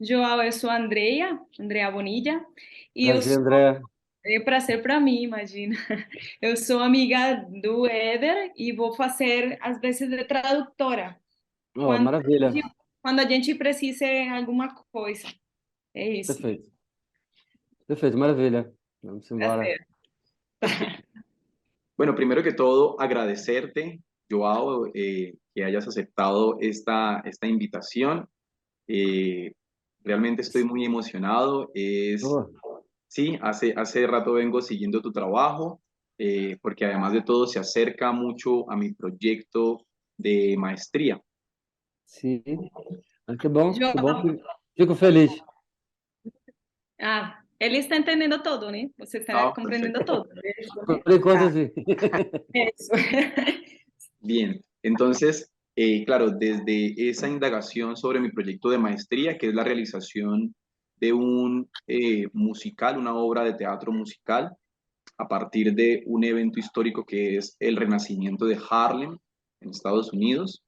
João, eu sou a Andrea Bonilla, e eu Prazer, sou, André. é um prazer para mim, imagina. Eu sou amiga do Éder e vou fazer, às vezes, de tradutora, Oh, quando a maravilha. gente, quando a gente precisa de alguma coisa. É isso. Perfeito. Perfeito, maravilha. Vamos embora. Prazer. Ok. Bueno, primero que todo, agradecerte, Joao, que hayas aceptado esta invitación. Eh, Realmente estoy muy emocionado. Oh, Sí, hace rato vengo siguiendo tu trabajo, porque además de todo se acerca mucho a mi proyecto de maestría. sim. Ah, que bom, que bom. João, Fico feliz. ele está entendendo todo, né? Você está Ah, compreendendo perfecto. todo. Isso, Por né? enquanto, Ah, sim. isso. Bien, entonces, claro, desde esa indagación sobre mi proyecto de maestría, que es la realización de un musical, una obra de teatro musical, a partir de un evento histórico que es el renacimiento de Harlem en Estados Unidos.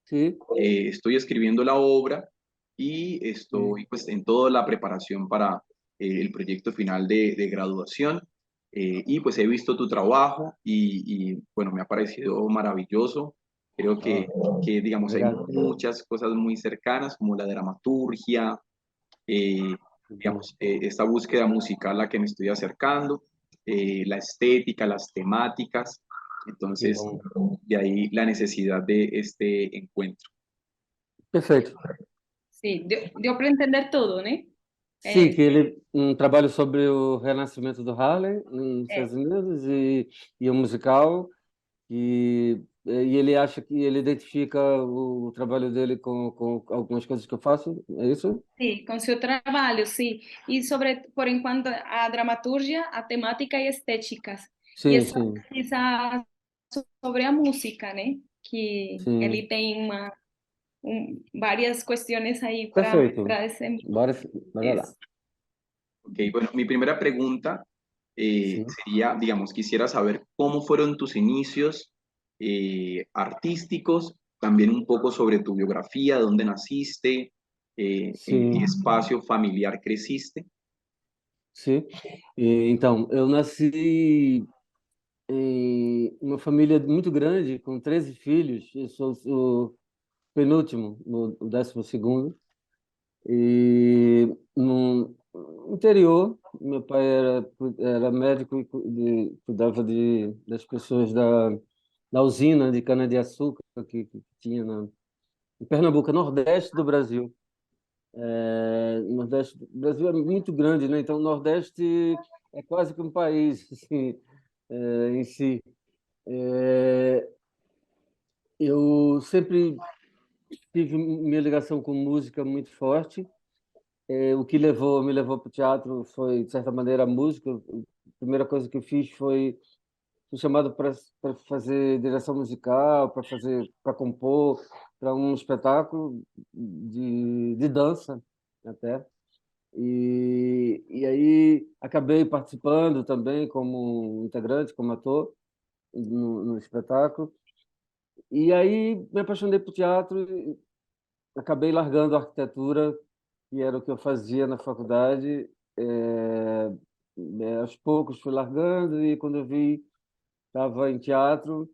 Sim, Estoy escribiendo la obra y sim. estoy pues en toda la preparación para el proyecto final de graduación. Y pues he visto tu trabajo bueno, me ha parecido maravilloso. Creo Oh, digamos, hay obrigado. muchas cosas muy cercanas como la dramaturgia, eh, Que bom. digamos, esta búsqueda musical a la que me estoy acercando, la estética, las temáticas. Que Entonces, bom. de ahí la necesidad de este encuentro. Perfeito. Sim, deu para entender tudo, né? Sim, É, que ele trabalha sobre o renascimento do Harlem nos é. Estados Unidos e o musical e ele acha que ele identifica o trabalho dele com algumas coisas que eu faço, é isso? Sim, com seu trabalho, sim. E sobre, por enquanto, a dramaturgia, a temática e estéticas. E Sim, essa sim, pesquisa sobre a música, né? Que sim. ele tem várias questões aí Perfeito. para desenvolver. Bora, bora lá. Isso. Ok, bueno, mi primera pregunta Sim, sería, digamos, quisiera saber cómo fueron tus inicios artísticos, también un poco sobre tu biografía, dónde naciste, en qué sim, espacio familiar creciste. sim. Então, eu nasci em uma família muito grande, com 13 filhos. Eu sou o penúltimo, o 12º. E no interior, meu pai era médico e cuidava das pessoas da usina de cana-de-açúcar que tinha em Pernambuco, nordeste do Brasil. Nordeste do Brasil é muito grande, né? Então, o Nordeste é quase que um país assim, em si. É, eu sempre tive minha ligação com música muito forte. O que me levou para o teatro foi, de certa maneira, a música. A primeira coisa que eu fiz fui chamado para fazer direção musical, para compor, para um espetáculo de dança até. E aí acabei participando também como integrante, como ator no espetáculo. E aí me apaixonei por teatro e acabei largando a arquitetura, que era o que eu fazia na faculdade. Aos poucos fui largando e quando eu vi, estava em teatro.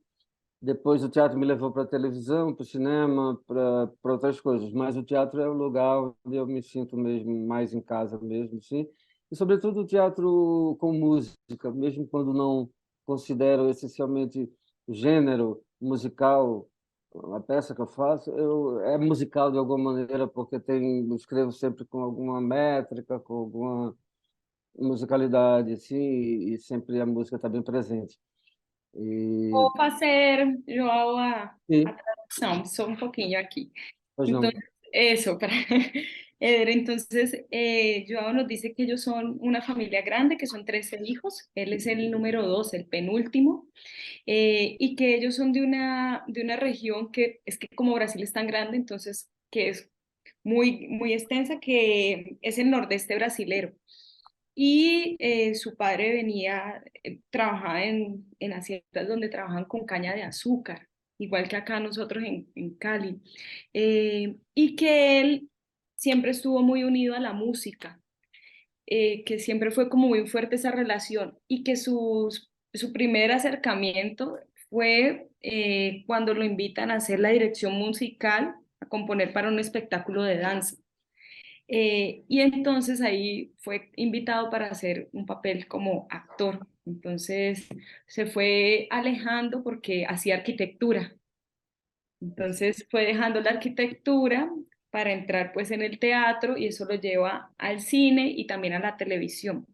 Depois o teatro me levou para a televisão, para o cinema, para outras coisas. Mas o teatro é o lugar onde eu me sinto mesmo mais em casa mesmo, sim. E sobretudo o teatro com música, mesmo quando não considero essencialmente o gênero musical, a peça que eu faço, é musical de alguma maneira, porque eu escrevo sempre com alguma métrica, com alguma musicalidade, assim, e sempre a música está bem presente. E, Vou fazer, João, a e tradução, só um pouquinho aqui. pois não. Entonces, eso, para entonces, Joao nos dice que ellos son una familia grande, que son 13 hijos, él es el número 2, el penúltimo, y que ellos son de una región que es que como Brasil es tan grande, entonces que es muy, muy extensa, que es el nordeste brasilero. Y su padre trabajaba en haciendas donde trabajan con caña de azúcar, igual que acá nosotros en Cali. Y que él siempre estuvo muy unido a la música, que siempre fue como muy fuerte esa relación y que su primer acercamiento fue cuando lo invitan a hacer la dirección musical, a componer para un espectáculo de danza. Y entonces ahí fue invitado para hacer un papel como actor. Entonces se fue alejando porque hacía arquitectura. Entonces fue dejando la arquitectura para entrar pues en el teatro y eso lo lleva al cine y también a la televisión.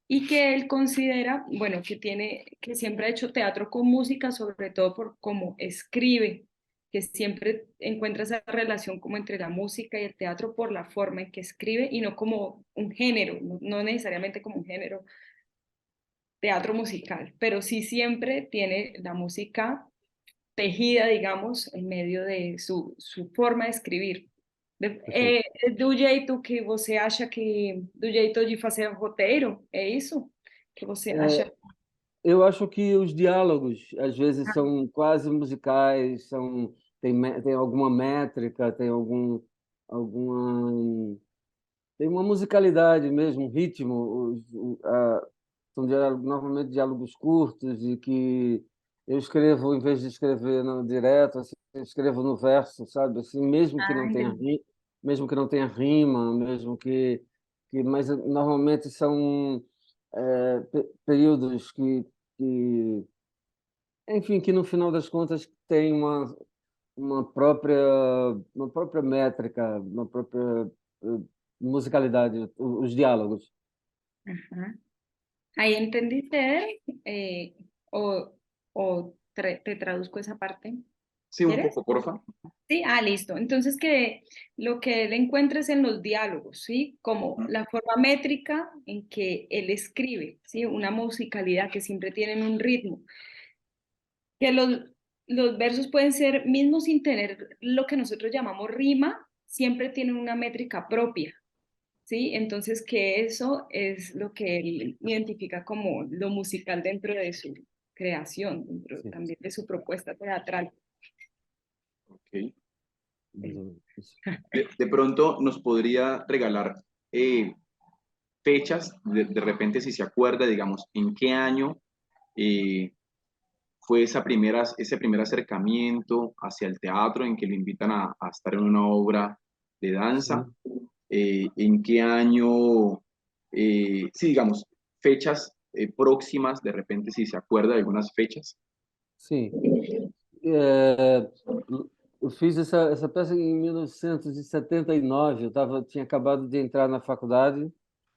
Y que él considera, bueno, que siempre ha hecho teatro con música, sobre todo por cómo escribe, que siempre encuentra esa relación como entre la música y el teatro por la forma en que escribe y no como un género, no necesariamente como un género teatro musical, pero sí siempre tiene la música tejida, digamos, en meio de su forma de escrever. Perfeito. É do jeito que você acha que, do jeito de fazer roteiro, é isso que você acha? Eu acho que os diálogos, às vezes, são quase musicais, tem alguma métrica, alguma, tem uma musicalidade mesmo, um ritmo. São normalmente diálogos curtos e que eu escrevo, em vez de escrever no direto, assim, eu escrevo no verso, sabe? Assim, Ah, entendi. mesmo que não tenha rima, mas normalmente são períodos que, enfim, que no final das contas tem uma própria métrica, uma própria eh, musicalidade, os diálogos. Ajá. Ahí entendiste, o, te traduzco esa parte. Sí, un ¿Quieres? poco, porfa. Sí, listo. Entonces que lo que él encuentra es en los diálogos, ¿sí? Como Ujú. la forma métrica en que él escribe, ¿sí? Una musicalidad que siempre tienen un ritmo. Que los versos pueden ser mismos sin tener lo que nosotros llamamos rima, siempre tienen una métrica propia, ¿sí? Entonces que eso es lo que él identifica como lo musical dentro de su creación, dentro Sim, también de su propuesta teatral. Ok. mais ou menos isso. De pronto nos podría regalar fechas, de repente si se acuerda, digamos, en qué año eh, fue ese primer acercamiento hacia el teatro en que le invitan a estar en una obra de danza, Sim, en qué año, sí, digamos, fechas próximas, de repente si se acuerda de algunas fechas. sim. É, eu fiz essa peça em 1979. Tinha acabado de entrar na faculdade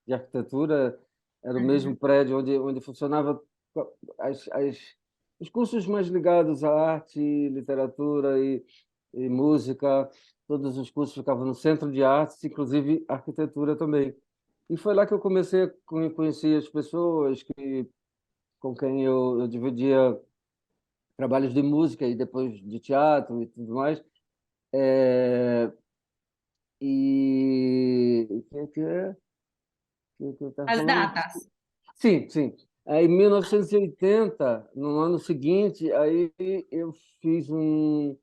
de arquitetura. Era o Ajá. mesmo prédio onde funcionava as, as, os cursos mais ligados à arte, literatura e música. Todos os cursos ficavam no Centro de Artes, inclusive arquitetura também. E foi lá que eu comecei a conhecer as pessoas com quem eu dividia trabalhos de música e depois de teatro e tudo mais. É, e o que é que eu estava Las falando? datas. Sim, sim. Aí, em 1980, no ano seguinte, aí eu fiz um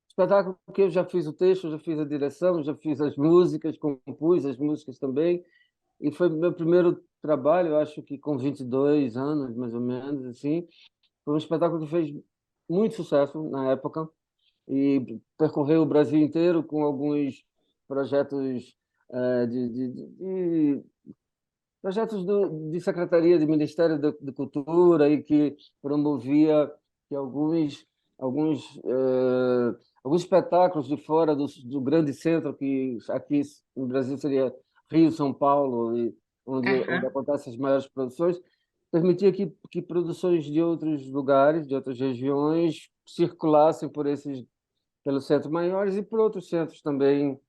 espetáculo que eu já fiz o texto, já fiz a direção, já fiz as músicas, compus as músicas também, e foi meu primeiro trabalho, eu acho que com 22 anos, mais ou menos, assim. Foi um espetáculo que fez muito sucesso na época, e percorreu o Brasil inteiro com alguns projetos de projetos de secretaria de Ministério de Cultura e que promovia que alguns espetáculos de fora do grande centro que aqui no Brasil seria Rio, São Paulo, e onde Ajá. acontecem as maiores produções, permitia que produções de outros lugares, de outras regiões, circulassem pelos centros maiores e por outros centros também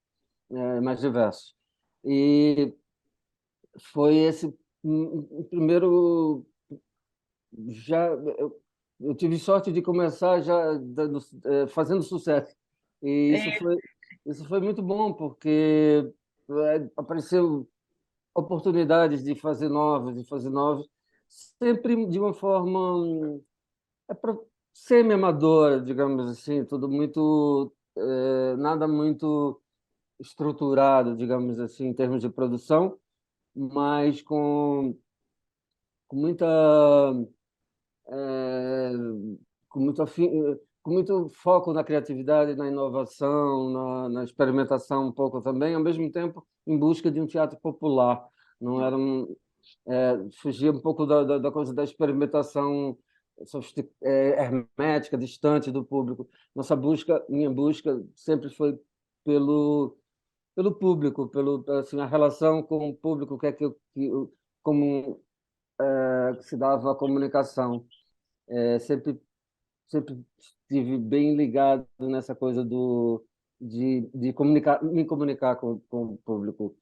mais diversos. E foi esse o primeiro. Já eu tive sorte de começar já fazendo sucesso, e isso foi muito bom porque apareceu oportunidades de fazer novos, sempre de uma forma semi-amadora, digamos assim, tudo muito nada muito estruturado, digamos assim, em termos de produção, mas com muita eh, com muito foco na criatividade, na inovação, na experimentação um pouco também, ao mesmo tempo em busca de um teatro popular. Não era fugia um pouco da coisa da experimentação hermética, distante do público. Minha busca sempre foi pelo público, pelo assim, a relação com o público, como se dava a comunicação. Sempre estive bem ligado nessa coisa de me comunicar com o público.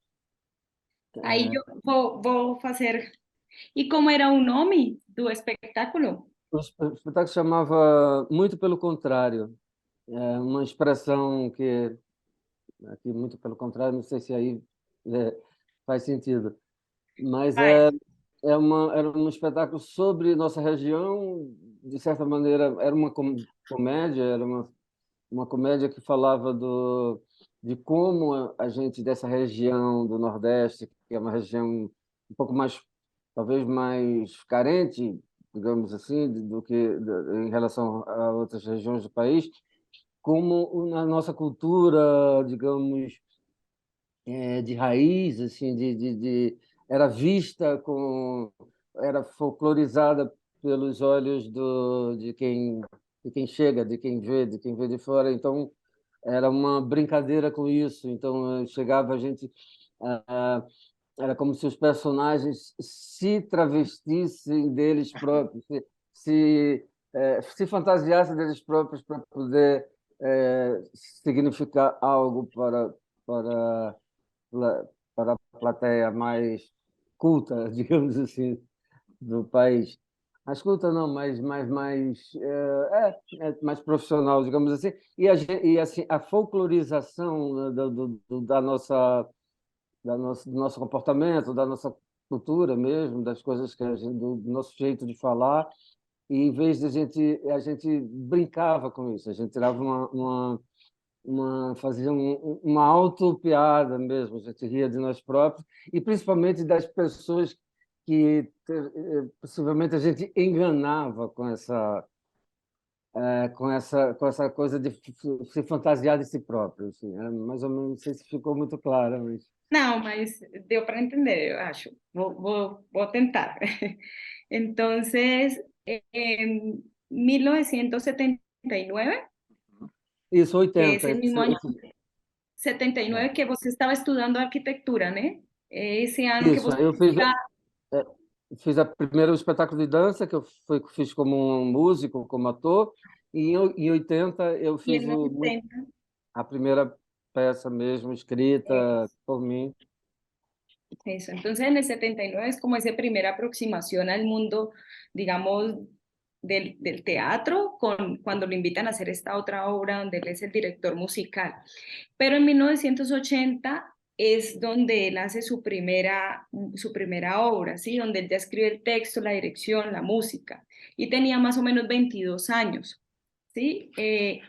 Aí eu vou fazer. E como era o nome do espetáculo? O espetáculo chamava Muito Pelo Contrário, uma expressão que aqui muito pelo contrário, não sei se aí faz sentido, mas Vai. era um espetáculo sobre nossa região, de certa maneira era uma comédia, era uma comédia que falava de como a gente dessa região do Nordeste, que é uma região um pouco mais, talvez mais carente, digamos assim, em relação a outras regiões do país, como na nossa cultura, digamos, de raiz, assim, era vista era folclorizada pelos olhos de quem chega, de quem vê de fora. Então, era uma brincadeira com isso. Então, chegava a gente. ah, Era como se os personagens se travestissem deles próprios, se fantasiassem deles próprios para poder significar algo para, para a plateia mais culta, digamos assim, do país. Mais culta não, mais profissional, digamos assim. E assim, a folclorização, né, do nosso comportamento, da nossa cultura mesmo, das coisas do nosso jeito de falar. E em vez de a gente brincava com isso, a gente tirava fazia uma auto-piada mesmo, a gente ria de nós próprios e principalmente das pessoas que possivelmente a gente enganava com essa coisa de se fantasiar de si próprio, assim, mais ou menos, não sei se ficou muito claro, mas Não, mas deu para entender, eu acho. Vou tentar. Entonces, en 1979, isso, que es 80. el mismo año 79 que você estaba estudiando arquitectura, ¿no? Ese año que Isso, você eu está eh, fiz a primeiro espetáculo de dança, fiz como um músico, como ator, e em 80 eu y fiz en los 70. a primeira peça mesmo, escrita por mim. Eso, entonces en el 79 es como esa primera aproximación al mundo, digamos, del teatro, cuando lo invitan a hacer esta otra obra donde él es el director musical. Pero en 1980 es donde él hace su primera obra, ¿sí? Donde él ya escribe el texto, la dirección, la música, y tenía más o menos 22 años, ¿sí?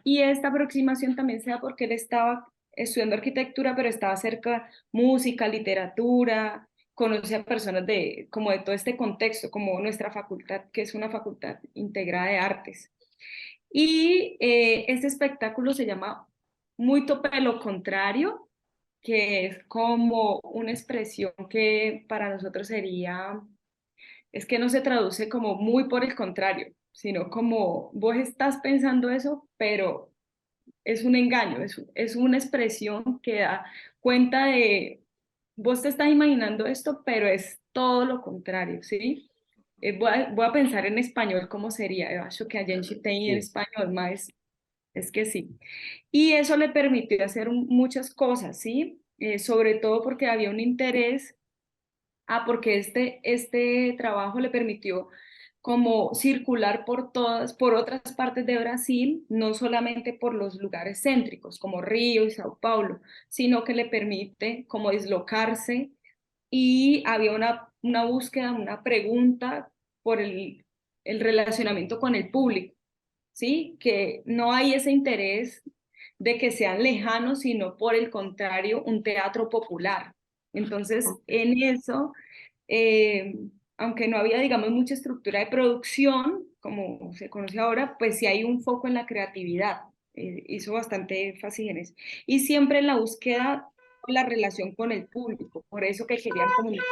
Y esta aproximación también se da porque él estaba estudiando arquitectura, pero estaba cerca música, literatura, conoce a personas como de todo este contexto, como nuestra facultad, que es una facultad integrada de artes. Y este espectáculo se llama Muy tope lo contrario, que es como una expresión que para nosotros sería, es que no se traduce como muy por el contrario, sino como vos estás pensando eso, pero es un engaño, es una expresión que da cuenta de, vos te estás imaginando esto, pero es todo lo contrario, ¿sí? Voy a pensar en español cómo sería, yo acho que a gente tem en Sim. español, más es que sí. Y eso le permitió hacer muchas cosas, ¿sí? Sobre todo porque había un interés, porque este trabajo le permitió como circular por otras partes de Brasil, no solamente por los lugares céntricos como Río y Sao Paulo, sino que le permite como dislocarse y había una búsqueda, una pregunta por el relacionamiento con el público, ¿sí? Que no hay ese interés de que sean lejanos, sino por el contrario, un teatro popular. Entonces, en eso, eh, aunque no había, digamos, mucha estructura de producción, como se conoce ahora, pues sí hay un foco en la creatividad. Hizo bastante énfasis en eso. Y siempre en la búsqueda de la relación con el público, por eso que querían comunicar.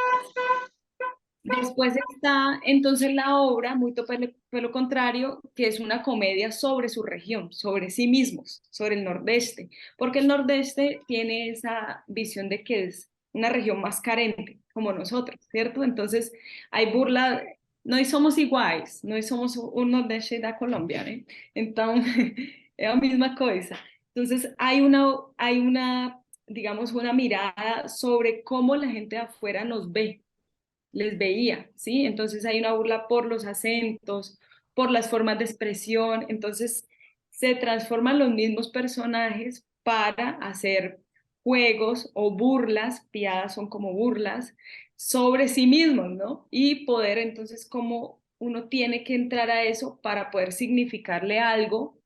Después está entonces la obra, muy por lo contrario, que es una comedia sobre su región, sobre sí mismos, sobre el Nordeste, porque el Nordeste tiene esa visión de que es una región más carente, como nosotros, ¿cierto? Entonces hay burla, no somos iguales, no somos un Nordeste da Colombia, ¿eh? Entonces, es la misma cosa. Entonces digamos, una mirada sobre cómo la gente de afuera nos ve, les veía, ¿sí? Entonces hay una burla por los acentos, por las formas de expresión, entonces se transforman los mismos personajes para hacer juegos o burlas, piadas son como burlas, sobre sí mismos, ¿no? Y poder entonces como uno tiene que entrar a eso para poder significarle algo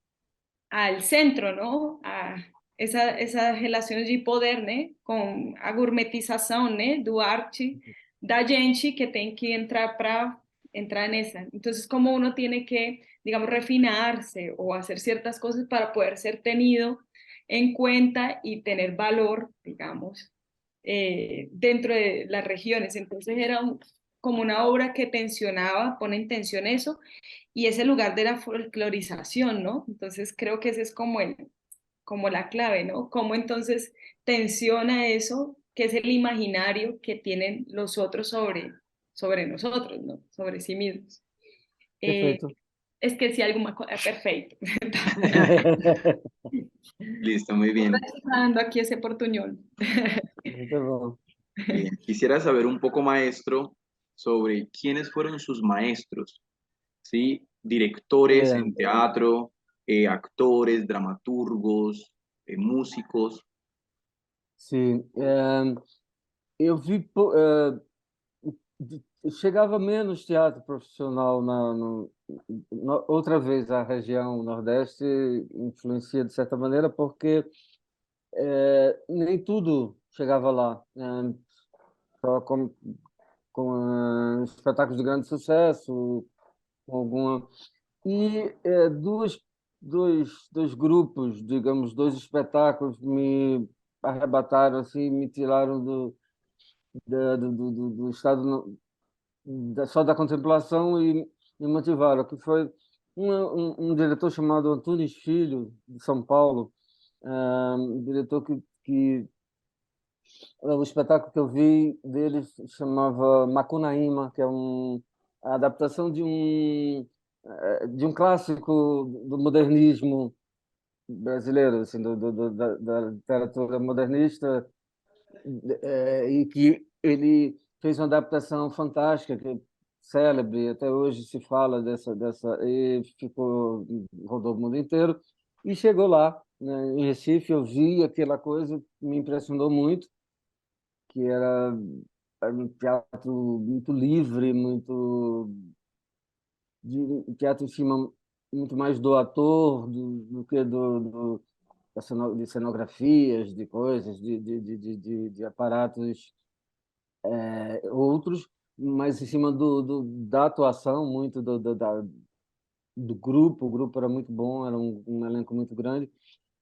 al centro, ¿no? A essa relação de poder, né? Com a gourmetização, né? Do arte da gente que tem que entrar para entrar nessa. Entonces, como uno tiene que, digamos, refinarse o hacer ciertas cosas para poder ser tenido en cuenta y tener valor, digamos, dentro de las regiones. Entonces, era como una obra que tensionaba, pone en tensión eso, y ese lugar de la folclorización, ¿no? Entonces creo que ese es como como la clave, ¿no? Cómo entonces tensiona eso, que es el imaginario que tienen los otros sobre nosotros, ¿no? Sobre sí mismos. Eh, Perfeito. es que si algo más, perfecto. Listo, muy bien. Dando aquí ese portuñol. Muito bom. Bien. Quisiera saber un poco, maestro, sobre quiénes fueron sus maestros, ¿sí? Directores É, en teatro, actores, dramaturgos, músicos. sim. Eu vi. Chegava menos teatro profissional outra vez a região Nordeste influencia de certa maneira porque nem tudo chegava lá, só com espetáculos de grande sucesso, com alguma e dois grupos, digamos, dois espetáculos me arrebataram assim, me tiraram do estado só da contemplação e me motivaram, que foi um diretor chamado Antunes Filho, de São Paulo, um diretor que o espetáculo que eu vi dele se chamava Macunaíma, que é a adaptação de um clássico do modernismo brasileiro, assim, da literatura modernista, e que ele fez uma adaptação fantástica, que é célebre, até hoje se fala e ficou, rodou o mundo inteiro, e chegou lá, né, em Recife, eu vi aquela coisa, me impressionou muito, que era um teatro muito livre, um teatro em cima muito mais do ator do que de cenografias, de coisas, de aparatos outros, mas em cima da atuação, muito do grupo. O grupo era muito bom, era um elenco muito grande.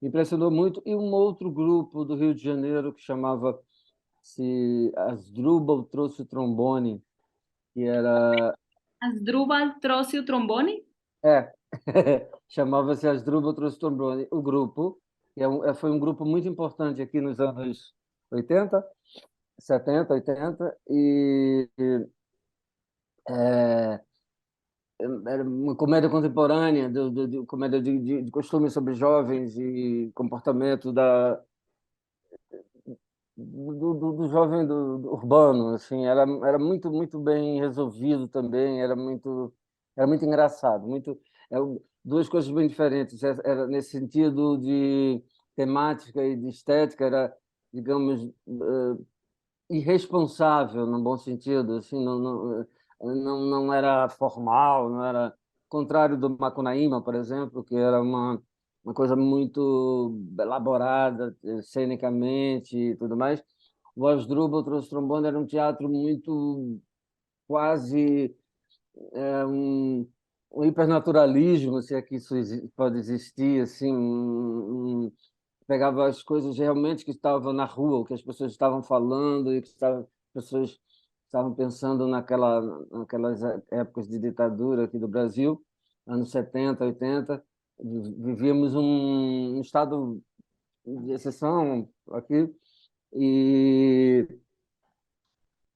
Me impressionou muito. E um outro grupo do Rio de Janeiro que chamava-se Asdrubal Trouxe o Trombone, que era... Asdrúbal trouxe o trombone? É, chamava-se Asdrubal Trouxe o Trombone, o grupo, que foi um grupo muito importante aqui nos anos 80, 70, 80, é, era uma comédia contemporânea, comédia de costumes sobre jovens e comportamento do jovem do urbano, assim, era muito bem resolvido também, era muito engraçado, duas coisas bem diferentes, era nesse sentido de temática e de estética, era, digamos, irresponsável, no bom sentido, assim, não era formal, não era contrário do Macunaíma, por exemplo, que era uma coisa muito elaborada, cenicamente e tudo mais. O Asdrubal trouxe trombone, era um teatro muito quase um hipernaturalismo, se é que isso pode existir, assim, pegava as coisas realmente que estavam na rua, o que as pessoas estavam falando e que as pessoas estavam pensando naquelas épocas de ditadura aqui do Brasil, anos 70, 80. Vivíamos um estado de exceção aqui e,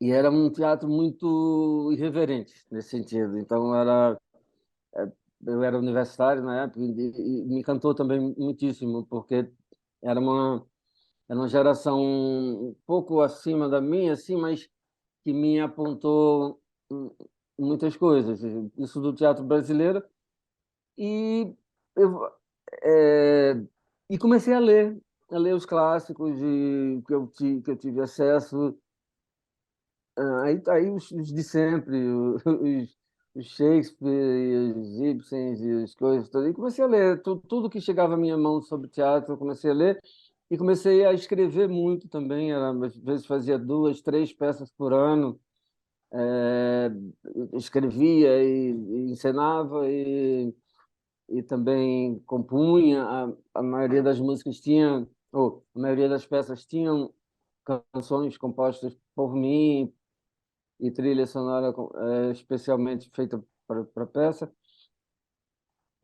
e era um teatro muito irreverente nesse sentido. Então, eu era universitário na época e me encantou também muitíssimo, porque era uma geração um pouco acima da minha, assim, mas que me apontou hum, muitas coisas. Isso do teatro brasileiro. E eu é, e comecei a ler os clássicos que eu tive acesso. Aí os de sempre, os Shakespeare, os Ibsens e as coisas todas. E comecei a ler tudo que chegava à minha mão sobre teatro, eu comecei a ler e comecei a escrever muito também. Às vezes fazia duas, três peças por ano. É, escrevia e encenava e também compunha. A maioria das músicas tinha, ou a maioria das peças tinham canções compostas por mim e trilha sonora especialmente feita para a peça.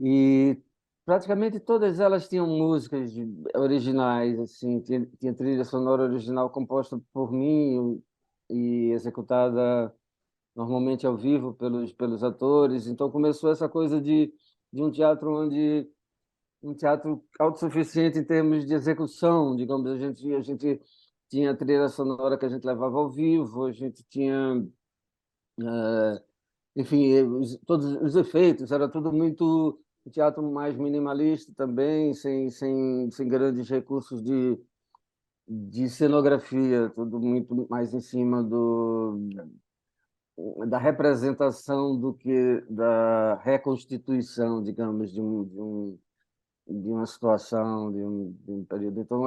E praticamente todas elas tinham músicas originais, assim, tinha trilha sonora original composta por mim e executada normalmente ao vivo pelos atores. Então começou essa coisa de um teatro autossuficiente em termos de execução, digamos, a gente tinha a trilha sonora que a gente levava ao vivo, a gente tinha enfim, todos os efeitos, era tudo muito um teatro mais minimalista também, sem grandes recursos de cenografia, tudo muito mais em cima da representação do que da reconstituição, digamos, de uma situação, de um período. Então,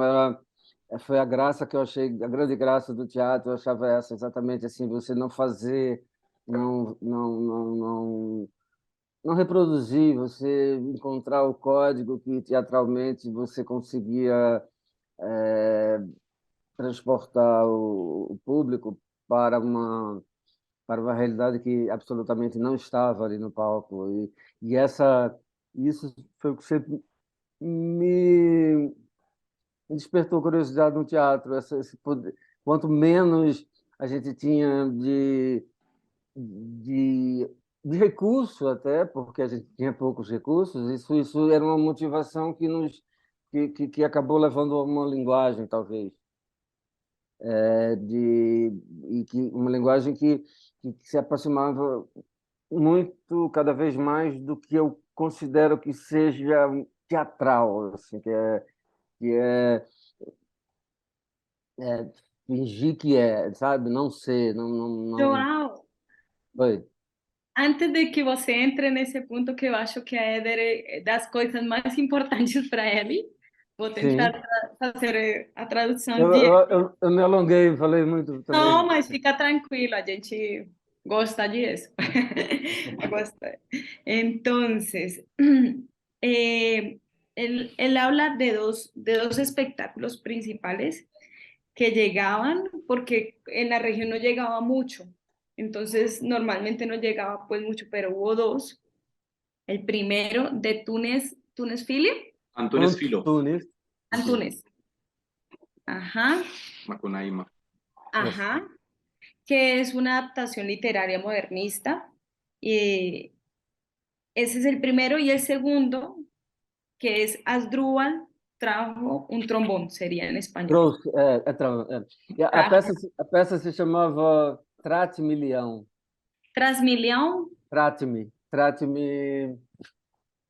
foi a graça que eu achei, a grande graça do teatro, eu achava essa, exatamente assim, você não fazer, não reproduzir, você encontrar o código que teatralmente você conseguia transportar o público para para uma realidade que absolutamente não estava ali no palco. E isso foi o que sempre me despertou curiosidade no teatro. Esse poder, quanto menos a gente tinha de, de recurso até, porque a gente tinha poucos recursos, isso era uma motivação que acabou levando a uma linguagem, talvez, de, uma linguagem que se aproximava muito, cada vez mais, do que eu considero que seja teatral, assim, que é fingir que sabe? Não ser, não. Joao, Oi. antes de que você entre nesse ponto que eu acho que é das coisas mais importantes para ele, vou tentar Sim. fazer a tradução Eu, de... eu, eu, eu me alonguei, falei muito Não, também. mas fica tranquilo, a gente gosta disso. Gosta. Entonces, él habla de dos espectáculos principales que llegaban, porque en la región no llegaba mucho. Entonces, normalmente no llegaba pues mucho, pero hubo dos. El primero de Túnez Philip, Antunes Filo. Antunes. Uhum. Antunes. Ajá, Macunaíma. Yes. ajá, que es una adaptación literaria modernista. Y ese es el primero. Y el segundo, que es Asdrúbal trajo un trombón, sería en español. Trouxe, E Trajo a peça se chamava Trate-me Leão. Transmilión. Trate-me,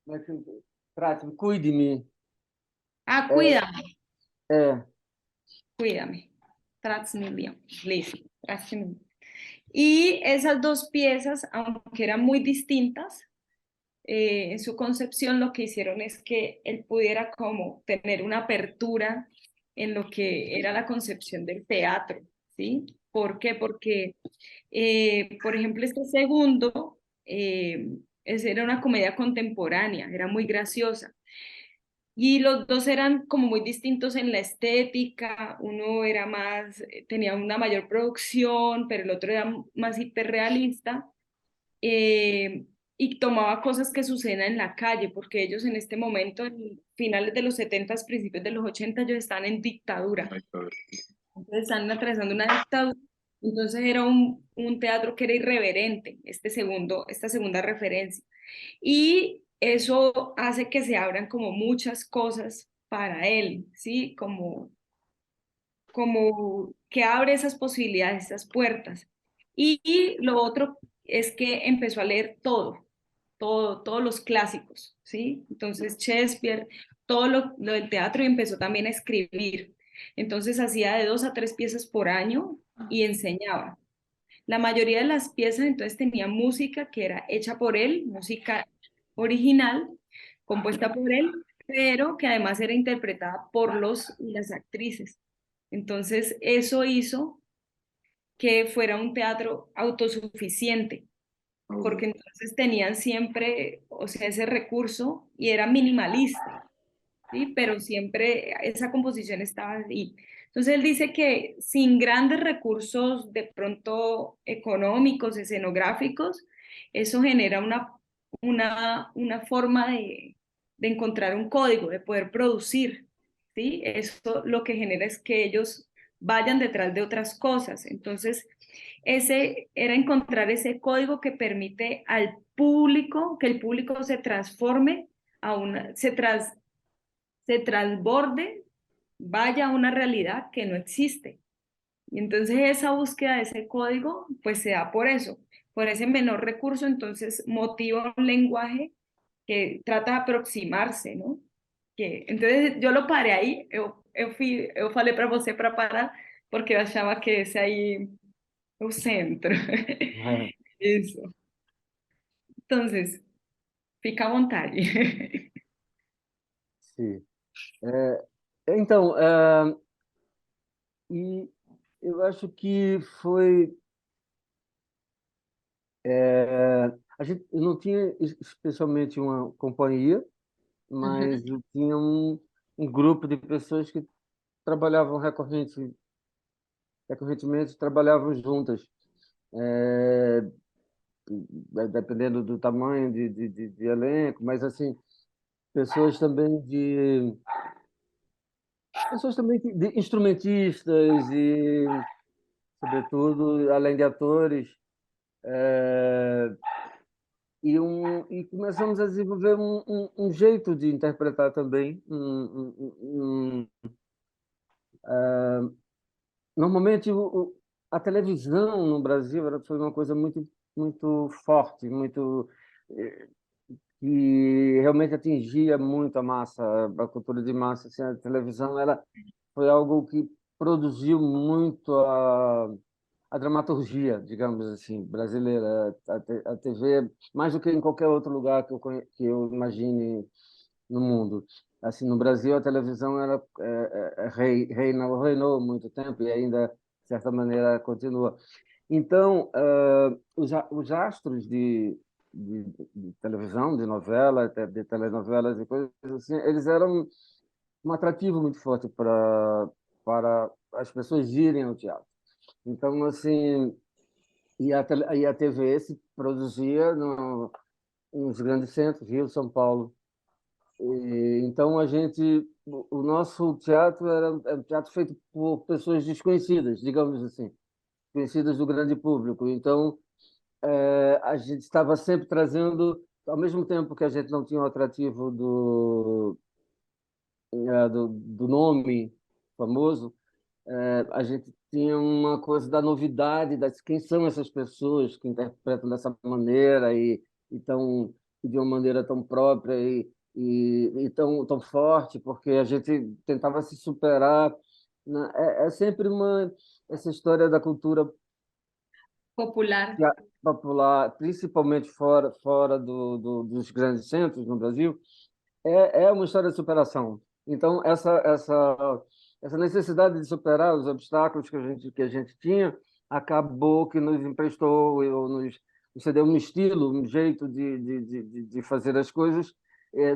como é que, trate-me, cuide-me. Ah, É, cuídame, é, cuídame. Transmilión. Listo. Transmilión. Y esas dos piezas, aunque eran muy distintas, en su concepción lo que hicieron es que él pudiera como tener una apertura en lo que era la concepción del teatro, ¿sí? ¿Por qué? Porque, por ejemplo, este segundo era una comedia contemporánea, era muy graciosa. Y los dos eran como muy distintos en la estética, uno era más, tenía una mayor producción, pero el otro era más hiperrealista, eh, y tomaba cosas que suceden en la calle, porque ellos en este momento, en finales de los 70, principios de los 80, ellos estaban en dictadura. Entonces están atravesando una dictadura. Entonces era un teatro que era irreverente, esta segunda referencia. Y eso hace que se abran como muchas cosas para él, ¿sí? Como que abre esas posibilidades, esas puertas. Y lo otro es que empezó a leer todos los clásicos, ¿sí? Entonces Shakespeare, todo lo del teatro, y empezó también a escribir. Entonces hacía de 2 a 3 piezas por año y enseñaba. La mayoría de las piezas entonces tenía música que era hecha por él, música original, compuesta por él, pero que además era interpretada por los y las actrices. Entonces eso hizo que fuera un teatro autosuficiente, porque entonces tenían siempre, o sea, ese recurso y era minimalista, ¿sí? Pero siempre esa composición estaba ahí. Entonces él dice que sin grandes recursos de pronto económicos, escenográficos, eso genera una forma de encontrar un código, de poder producir, ¿sí? Eso lo que genera es que ellos vayan detrás de otras cosas. Entonces, ese era encontrar ese código que permite al público, que el público se transforme a una, se transborde, vaya a una realidad que no existe. Y entonces esa búsqueda de ese código, pues se da por eso, por ese menor recurso, entonces motiva un lenguaje que trata de aproximarse, ¿no? Entonces yo lo paré ahí, eu falei para você para parar, porque eu achava que esse aí é o centro. Isso. Entonces, fica à vontade. Sim. Então, e eu acho que foi. A gente não tinha especialmente uma companhia, mas Uhum. tinha um grupo de pessoas que trabalhavam recorrentemente trabalhavam juntas, é, dependendo do tamanho de elenco, mas assim pessoas também de de instrumentistas e, sobretudo, além de atores, é, e começamos a desenvolver um jeito de interpretar também. Normalmente, a televisão no Brasil foi uma coisa muito forte, muito que realmente atingia muito a massa, a cultura de massa. Assim, a televisão ela foi algo que produziu muito a dramaturgia, digamos assim, brasileira. A TV, mais do que em qualquer outro lugar que eu imagine no mundo. Assim, no Brasil, a televisão ela reinou muito tempo e ainda, de certa maneira, continua. Então, os astros de televisão, de novela, de telenovelas e coisas assim, eles eram um atrativo muito forte para as pessoas irem ao teatro. Então, assim, e a TV se produzia nos grandes centros, Rio, São Paulo. Então, o nosso teatro era um teatro feito por pessoas desconhecidas, digamos assim, conhecidas do grande público. Então, a gente estava sempre trazendo, ao mesmo tempo que a gente não tinha o atrativo do nome famoso, a gente tinha uma coisa da novidade, quem são essas pessoas que interpretam dessa maneira e de uma maneira tão própria e tão forte, porque a gente tentava se superar. Né? É sempre essa história da cultura Popular. popular, principalmente fora dos grandes centros no Brasil, é uma história de superação. Então, essa necessidade de superar os obstáculos que a gente tinha acabou que nos emprestou, ou nos cedeu um estilo, um jeito de fazer as coisas,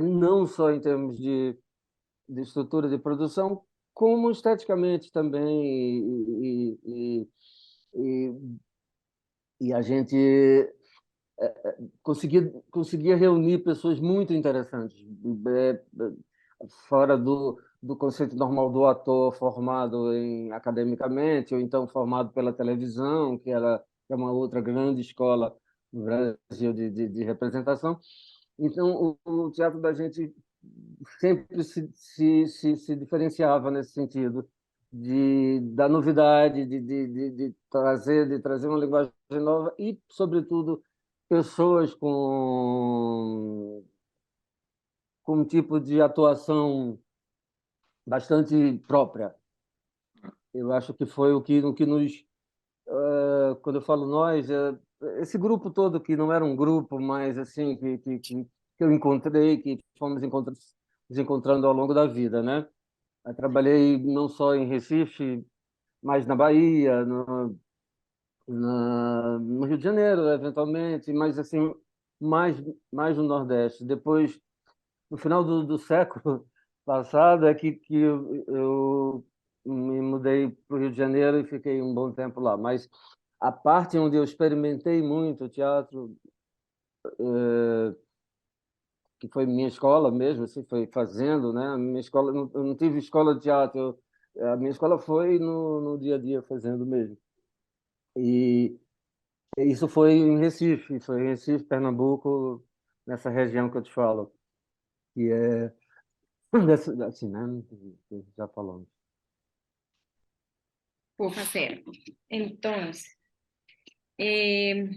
não só em termos de estrutura de produção, como esteticamente também. E, e a gente conseguia reunir pessoas muito interessantes, fora do conceito normal do ator formado academicamente, ou então formado pela televisão, que é uma outra grande escola no Brasil de representação. Então, o teatro da gente sempre se diferenciava nesse sentido da novidade, de trazer uma linguagem nova e, sobretudo, pessoas com um tipo de atuação bastante própria. Eu acho que foi o que nos... Quando eu falo nós, esse grupo todo, que não era um grupo, mas assim, que eu encontrei, que fomos nos encontrando ao longo da vida, né? Eu trabalhei não só em Recife, mas na Bahia, no Rio de Janeiro, eventualmente, mas assim, mais, mais no Nordeste. Depois, no final do século passado, é que eu me mudei para o Rio de Janeiro e fiquei um bom tempo lá. Mas a parte onde eu experimentei muito o teatro, que foi minha escola mesmo, assim, foi fazendo, né? A minha escola, eu não tive escola de teatro, a minha escola foi no dia a dia fazendo mesmo. E isso foi em Recife, Pernambuco, nessa região que eu te falo, que é assim, né? Já falamos. Pufa, certo. Entonces, eh,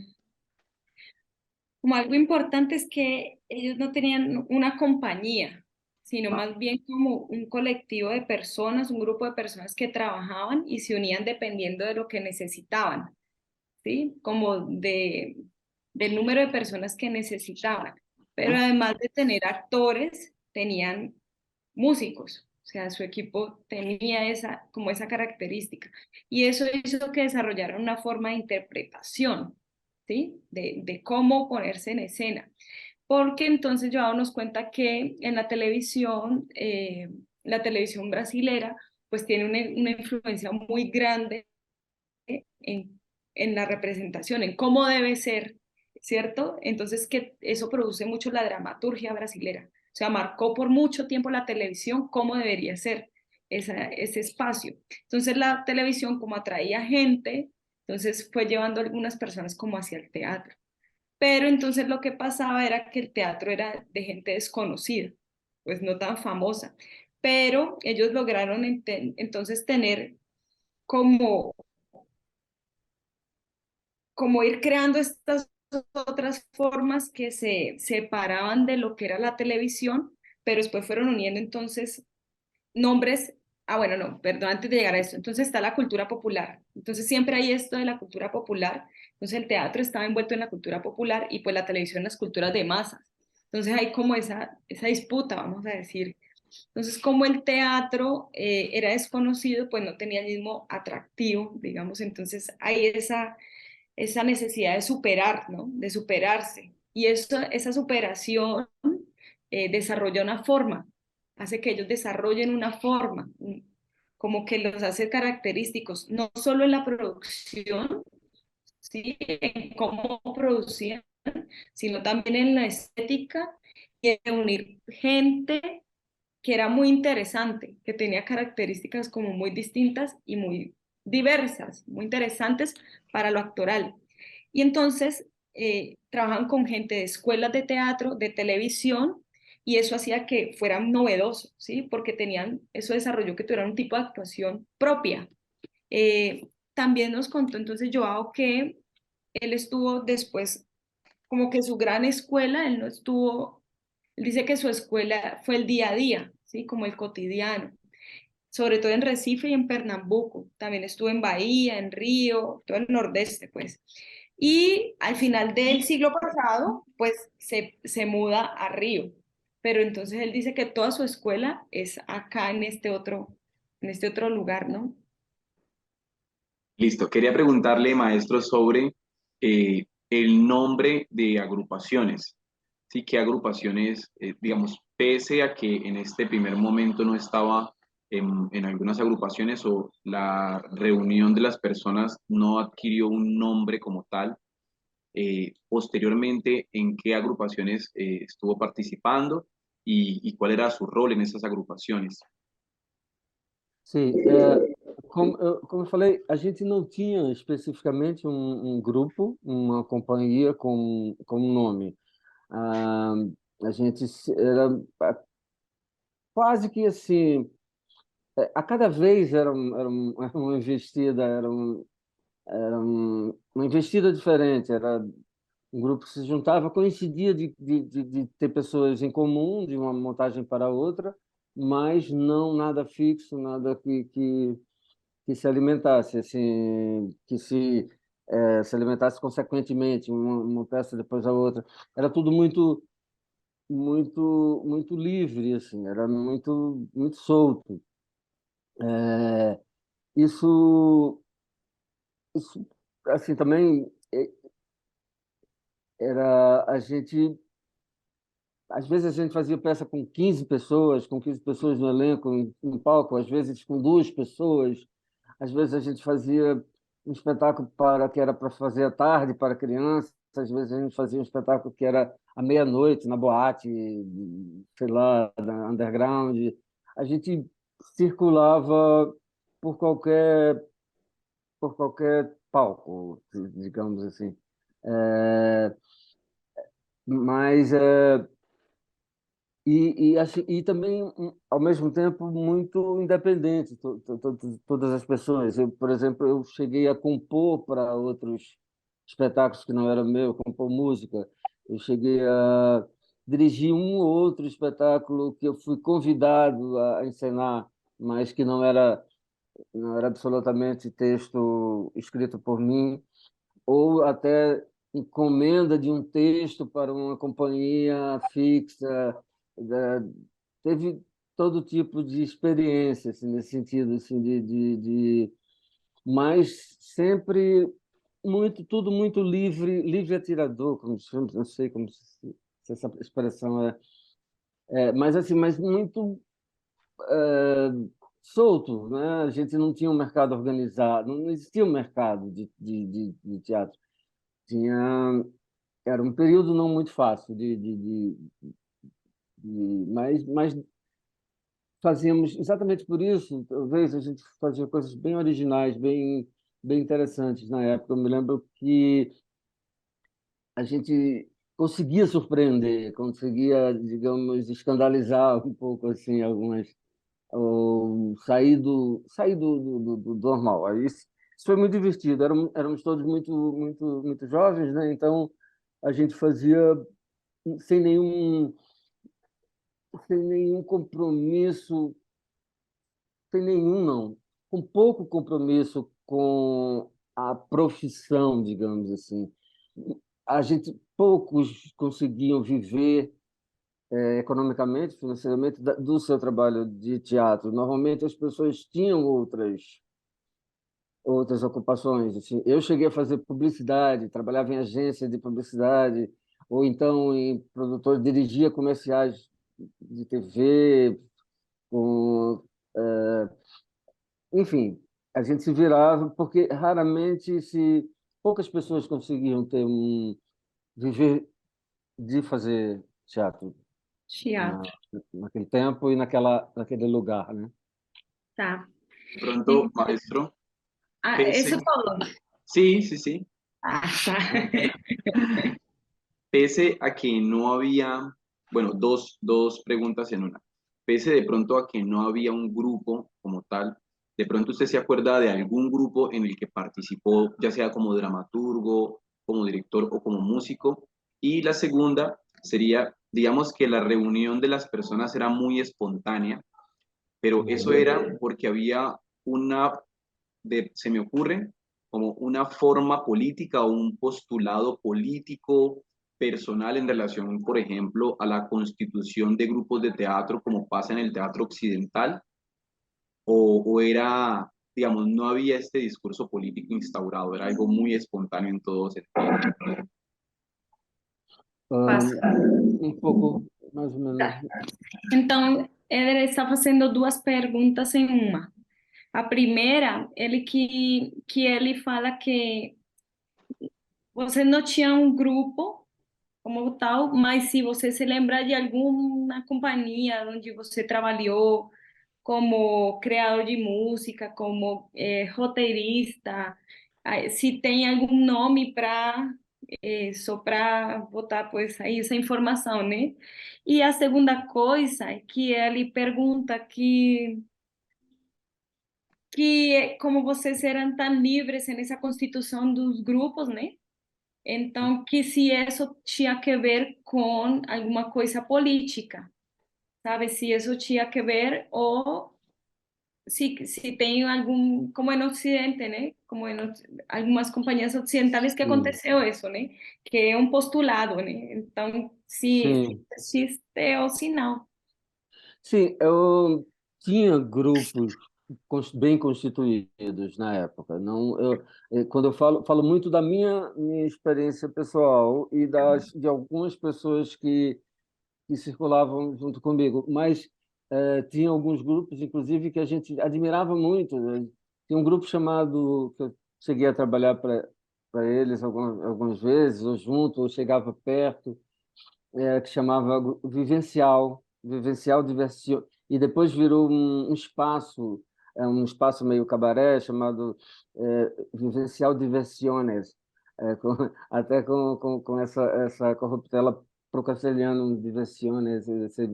como algo importante es que ellos no tenían una compañía, sino más bien como un colectivo de personas, un grupo de personas que trabajaban y se unían dependiendo de lo que necesitaban, ¿sí? Como del número de personas que necesitaban. Pero además de tener actores, tenían músicos. O sea, su equipo tenía como esa característica. Y eso hizo que desarrollaran una forma de interpretación, ¿sí? De cómo ponerse en escena. Porque entonces Joao nos cuenta que en la televisión brasilera, pues tiene una influencia muy grande en, en la representación, en cómo debe ser, ¿cierto? Entonces que eso produce mucho la dramaturgia brasilera. O sea, marcó por mucho tiempo la televisión cómo debería ser ese espacio. Entonces la televisión como atraía gente, entonces fue llevando a algunas personas como hacia el teatro. Pero entonces lo que pasaba era que el teatro era de gente desconocida, pues no tan famosa. Pero ellos lograron entonces tener como ir creando estas otras formas que se separaban de lo que era la televisión, pero después fueron uniendo entonces nombres. Ah, bueno, no, perdón, antes de llegar a esto. Entonces está la cultura popular. Entonces siempre hay esto de la cultura popular. Entonces el teatro estaba envuelto en la cultura popular y pues la televisión en las culturas de masas. Entonces hay como esa disputa, vamos a decir. Entonces, como el teatro era desconocido, pues no tenía el mismo atractivo, digamos. Entonces hay esa necesidad de superar, ¿no? De superarse. Y esa superación desarrolla una forma, hace que ellos desarrollen una forma, como que los hace característicos, no solo en la producción, ¿sí? En cómo producían, sino también en la estética y en unir gente que era muy interesante, que tenía características como muy distintas y muy diversas, muy interesantes para lo actoral. Y entonces trabajan con gente de escuelas de teatro, de televisión, y eso hacía que fueran novedosos, ¿sí? Porque eso desarrolló que tuvieran un tipo de actuación propia. También nos contó entonces Joao que él estuvo después, como que su gran escuela, él no estuvo, él dice que su escuela fue el día a día, ¿sí? Como el cotidiano. sobre todo en Recife y en Pernambuco. También estuve en Bahía, en Río, todo el nordeste, pues. Y al final del siglo pasado, pues se muda a Río. Pero entonces él dice que toda su escuela es acá en este otro lugar, ¿no? Listo. Quería preguntarle, maestro, sobre el nombre de agrupaciones. Sí, qué agrupaciones, digamos, pese a que en este primer momento no estaba en algunas agrupaciones o la reunión de las personas no adquirió un nombre como tal, posteriormente, ¿en qué agrupaciones estuvo participando y cuál era su rol en esas agrupaciones? Sim, como eu falei, a gente não tinha especificamente um grupo, uma companhia com um nome. Ah, a gente era quase que assim, a cada vez era uma investida, uma investida diferente. Era um grupo que se juntava, coincidia de ter pessoas em comum, de uma montagem para outra, mas não nada fixo, nada que se alimentasse, assim, se alimentasse consequentemente, uma peça depois da outra. Era tudo muito livre, assim, era muito solto. É, isso, isso, assim, também era a gente. Às vezes a gente fazia peça com 15 pessoas no elenco, em palco, às vezes com duas pessoas. Às vezes a gente fazia um espetáculo que era para fazer à tarde para crianças, às vezes a gente fazia um espetáculo que era à meia-noite na boate, sei lá, na underground. A gente circulava por qualquer por qualquer palco, digamos assim. É, mas e também, ao mesmo tempo, muito independente, todas as pessoas. Eu, por exemplo, eu cheguei a compor para outros espetáculos que não eram meu, compor música. Eu cheguei a dirigir um ou outro espetáculo que eu fui convidado a encenar, mas que não era absolutamente texto escrito por mim, ou até encomenda de um texto para uma companhia fixa. da- Teve todo tipo de experiência assim, nesse sentido, assim, mas sempre tudo muito livre atirador, como se chama, não sei se essa expressão mas assim, mas muito é, solto, né? A gente não tinha um mercado organizado, não existia um mercado de teatro. Tinha Era um período não muito fácil mas fazíamos exatamente por isso. Talvez a gente fazia coisas bem originais, bem interessantes na época. Eu me lembro que a gente conseguia surpreender, conseguia, digamos, escandalizar um pouco assim algumas, ou sair do normal. Aí isso foi muito divertido. Éramos todos muito jovens, né? Então a gente fazia sem nenhum sem nenhum compromisso, sem nenhum não, com pouco compromisso com a profissão, digamos assim. A gente poucos conseguiam viver economicamente, financeiramente, do seu trabalho de teatro. Normalmente as pessoas tinham outras ocupações. Assim. Eu cheguei a fazer publicidade, trabalhava em agência de publicidade, ou então em produtor, dirigia comerciais de TV, com, eh, enfim, a gente se virava porque raramente se poucas pessoas conseguiam viver de fazer teatro na, Teatro, naquele tempo e naquele lugar, né? tá. De E- pronto, maestro, Eso pese, todo. sí, sí, sí, Ah, tá. pese a que no había, bueno, dos preguntas en una. Pese de pronto a que no había un grupo como tal, de pronto usted se acuerda de algún grupo en el que participó, ya sea como dramaturgo, como director o como músico. Y la segunda sería, digamos que la reunión de las personas era muy espontánea, pero eso era porque había se me ocurre, como una forma política o un postulado político personal en relación, por ejemplo, a la constitución de grupos de teatro como pasa en el teatro occidental, o era, digamos, no había este discurso político instaurado, era algo muy espontáneo en todo sentido. Passa. Pouco, mais ou menos. Tá. Então, ele está fazendo duas perguntas em uma. A primeira, que ele fala que você não tinha um grupo como tal, mas se você se lembra de alguma companhia onde você trabalhou como criador de música, como roteirista, se tem algum nome para só para botar pois aí essa informação, né? E a segunda coisa é que ele pergunta que como vocês eram tão livres nessa constituição dos grupos, né? Então, que se isso tinha que ver com alguma coisa política, sabe? Se isso tinha que ver ou se tem algum, como no Ocidente, né? Como em algumas companhias ocidentais que Sim, aconteceu isso, né? Que é um postulado, né? Então, se sim. existe ou se não. Sim, eu tinha grupos bem constituídos na época. Não, quando eu falo muito da minha experiência pessoal e de algumas pessoas que circulavam junto comigo, mas tinha alguns grupos, inclusive, que a gente admirava muito, né? Tinha um grupo chamado, que eu cheguei a trabalhar para eles algumas vezes, ou junto, ou chegava perto, que chamava Vivencial Diversión, e depois virou um espaço meio cabaré chamado Vivencial Diversiones, até com essa corruptela pro-castelhano, diversiones,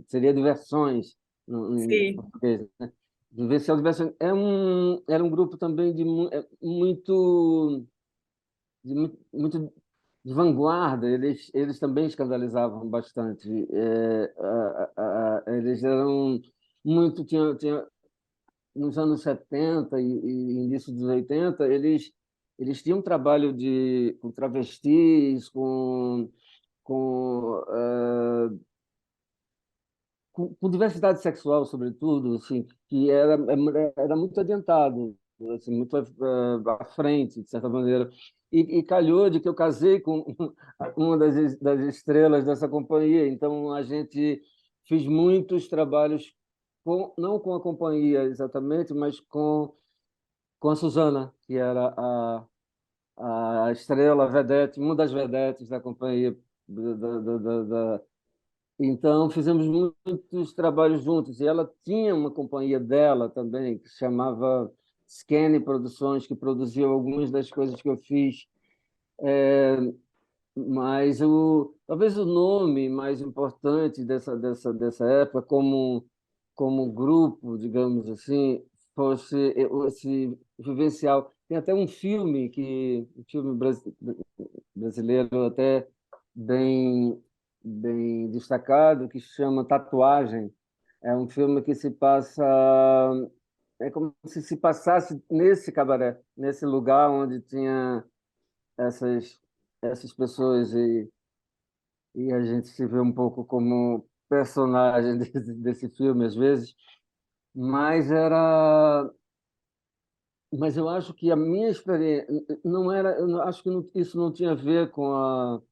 seria diversões em Sim, português, né? Vivencial Diversiones era um grupo também muito de vanguarda. Eles também escandalizavam bastante. Eles eram muito. Nos anos 70 e início dos 80, eles tinham um trabalho com travestis, com, eh, com diversidade sexual, sobretudo, assim, que era muito adiantado, assim, muito à frente, de certa maneira. E calhou de que eu casei com uma das estrelas dessa companhia. Então, a gente fez muitos trabalhos, não com a companhia exatamente, mas com a Susana, que era a estrela, a vedete, uma das vedetes da companhia então, fizemos muitos trabalhos juntos. E ela tinha uma companhia dela também, que se chamava Scanny Produções, que produziu algumas das coisas que eu fiz. Mas talvez o nome mais importante dessa época, como grupo, digamos assim, fosse esse vivencial. Tem até um filme brasileiro até bem, bem destacado, que se chama Tatuagem. É um filme que se passa. É como se passasse nesse cabaré, nesse lugar onde tinha essas, essas pessoas, e a gente se vê um pouco como personagem desse filme, às vezes. Mas era. Mas eu acho que a minha experiência não era. Acho que isso não tinha a ver com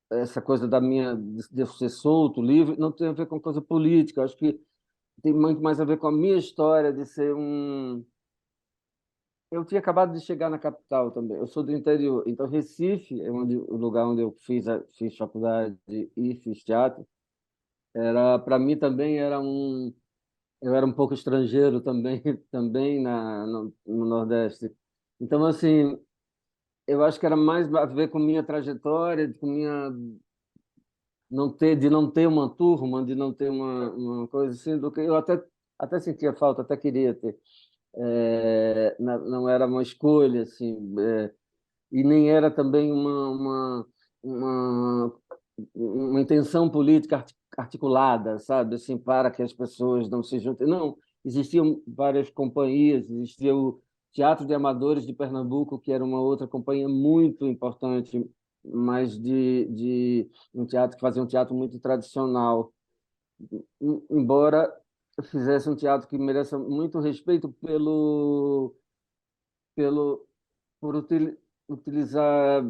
essa coisa de eu ser solto, livre, não tem a ver com coisa política. Acho que tem muito mais a ver com a minha história de ser um. Eu tinha acabado de chegar na capital também. Eu sou do interior, então Recife é o lugar onde eu fiz faculdade e fiz teatro. Era para mim também era um. Eu era um pouco estrangeiro também, também no Nordeste. Então assim, eu acho que era mais a ver com minha trajetória, com minha de não ter uma turma, de não ter uma coisa assim, do que eu até sentia falta, até queria ter. Não era uma escolha assim, e nem era também uma, uma intenção política articulada, sabe, assim, para que as pessoas não se juntem. Não, existiam várias companhias, existia o Teatro de Amadores de Pernambuco, que era uma outra companhia muito importante, mas de um teatro que fazia um teatro muito tradicional, embora fizesse um teatro que mereça muito respeito pelo por utilizar,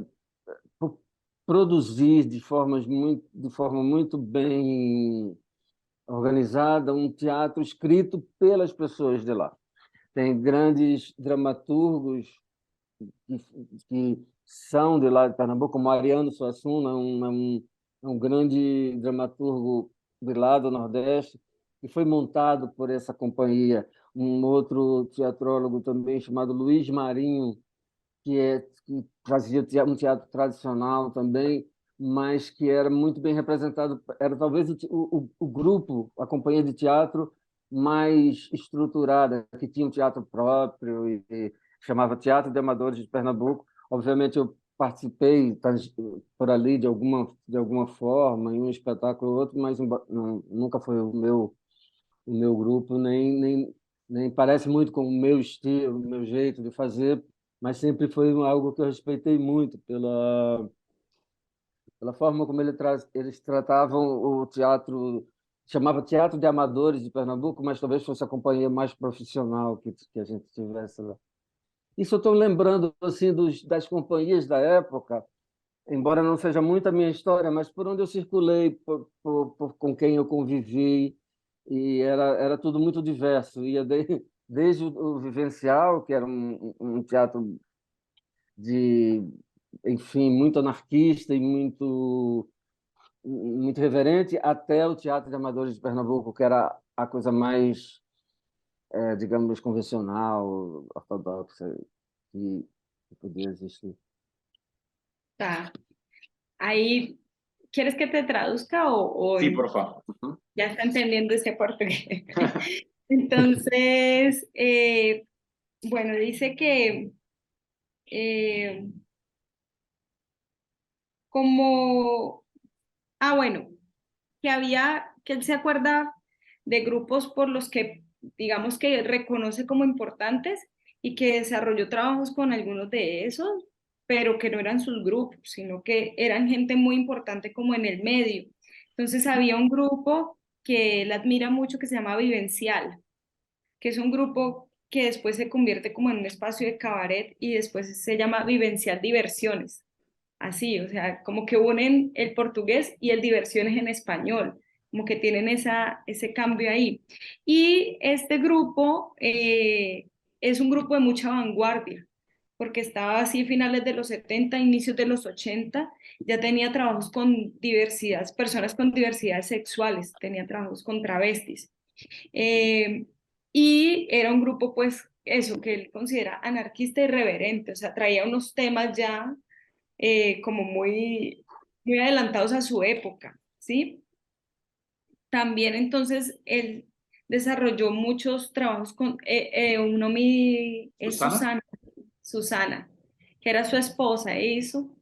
por produzir de forma muito bem organizada um teatro escrito pelas pessoas de lá. Tem grandes dramaturgos que, que são de lá de Pernambuco, como Ariano Suassuna, um grande dramaturgo de lá do Nordeste, que foi montado por essa companhia. Um outro teatrólogo também chamado Luiz Marinho, que fazia um teatro tradicional também, mas que era muito bem representado. Era talvez o grupo, a companhia de teatro mais estruturada, que tinha um teatro próprio e chamava Teatro de Amadores de Pernambuco. Obviamente, eu participei por ali de alguma forma, em um espetáculo ou outro, mas nunca foi o meu grupo, nem parece muito com o meu estilo, o meu jeito de fazer, mas sempre foi algo que eu respeitei muito pela forma como eles tratavam o teatro, chamava Teatro de Amadores de Pernambuco, mas talvez fosse a companhia mais profissional que a gente tivesse lá. Isso eu estou lembrando assim das companhias da época, embora não seja muito a minha história, mas por onde eu circulei, com quem eu convivi, e era tudo muito diverso. Desde o Vivencial, que era um teatro de, enfim, muito anarquista e muito reverente, até o Teatro de Amadores de Pernambuco, que era a coisa mais, digamos, convencional, ortodoxa que podia existir. Tá. Ahí, ¿quieres que te traduzca o Sí, por favor. ya está entendiendo ese portugués? Entonces, bueno, dice que eh, como, bueno, que él se acuerda de grupos por los que, digamos que reconoce como importantes y que desarrolló trabajos con algunos de esos, pero que no eran sus grupos, sino que eran gente muy importante como en el medio. Entonces había un grupo que él admira mucho que se llama Vivencial, que es un grupo que después se convierte como en un espacio de cabaret y después se llama Vivencial Diversiones. Así, o sea, como que unen el portugués y el diversiones en español, como que tienen ese cambio ahí. Y este grupo es un grupo de mucha vanguardia, porque estaba así finales de los 70, inicios de los 80, ya tenía trabajos con diversidad, personas con diversidades sexuales, tenía trabajos con travestis. Eh, y era un grupo, pues, eso, que él considera anarquista y irreverente, o sea, traía unos temas ya como muy adelantados a su época, ¿sí? También entonces él desarrolló muchos trabajos con, uno es Susana. Susana, que era su esposa, eso,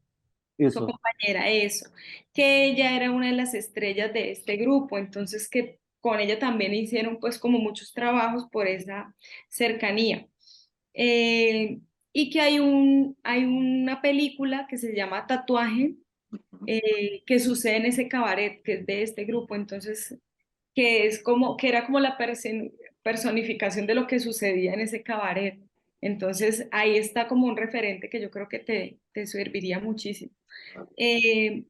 su Isso. compañera, eso, que ella era una de las estrellas de este grupo, entonces que con ella también hicieron pues como muchos trabajos por esa cercanía. Eh, y que hay una película que se llama Tatuaje, que sucede en ese cabaret, que es de este grupo, entonces, que es como, que era como la personificación de lo que sucedía en ese cabaret. Entonces, ahí está como un referente que yo creo que te serviría muchísimo. Eh,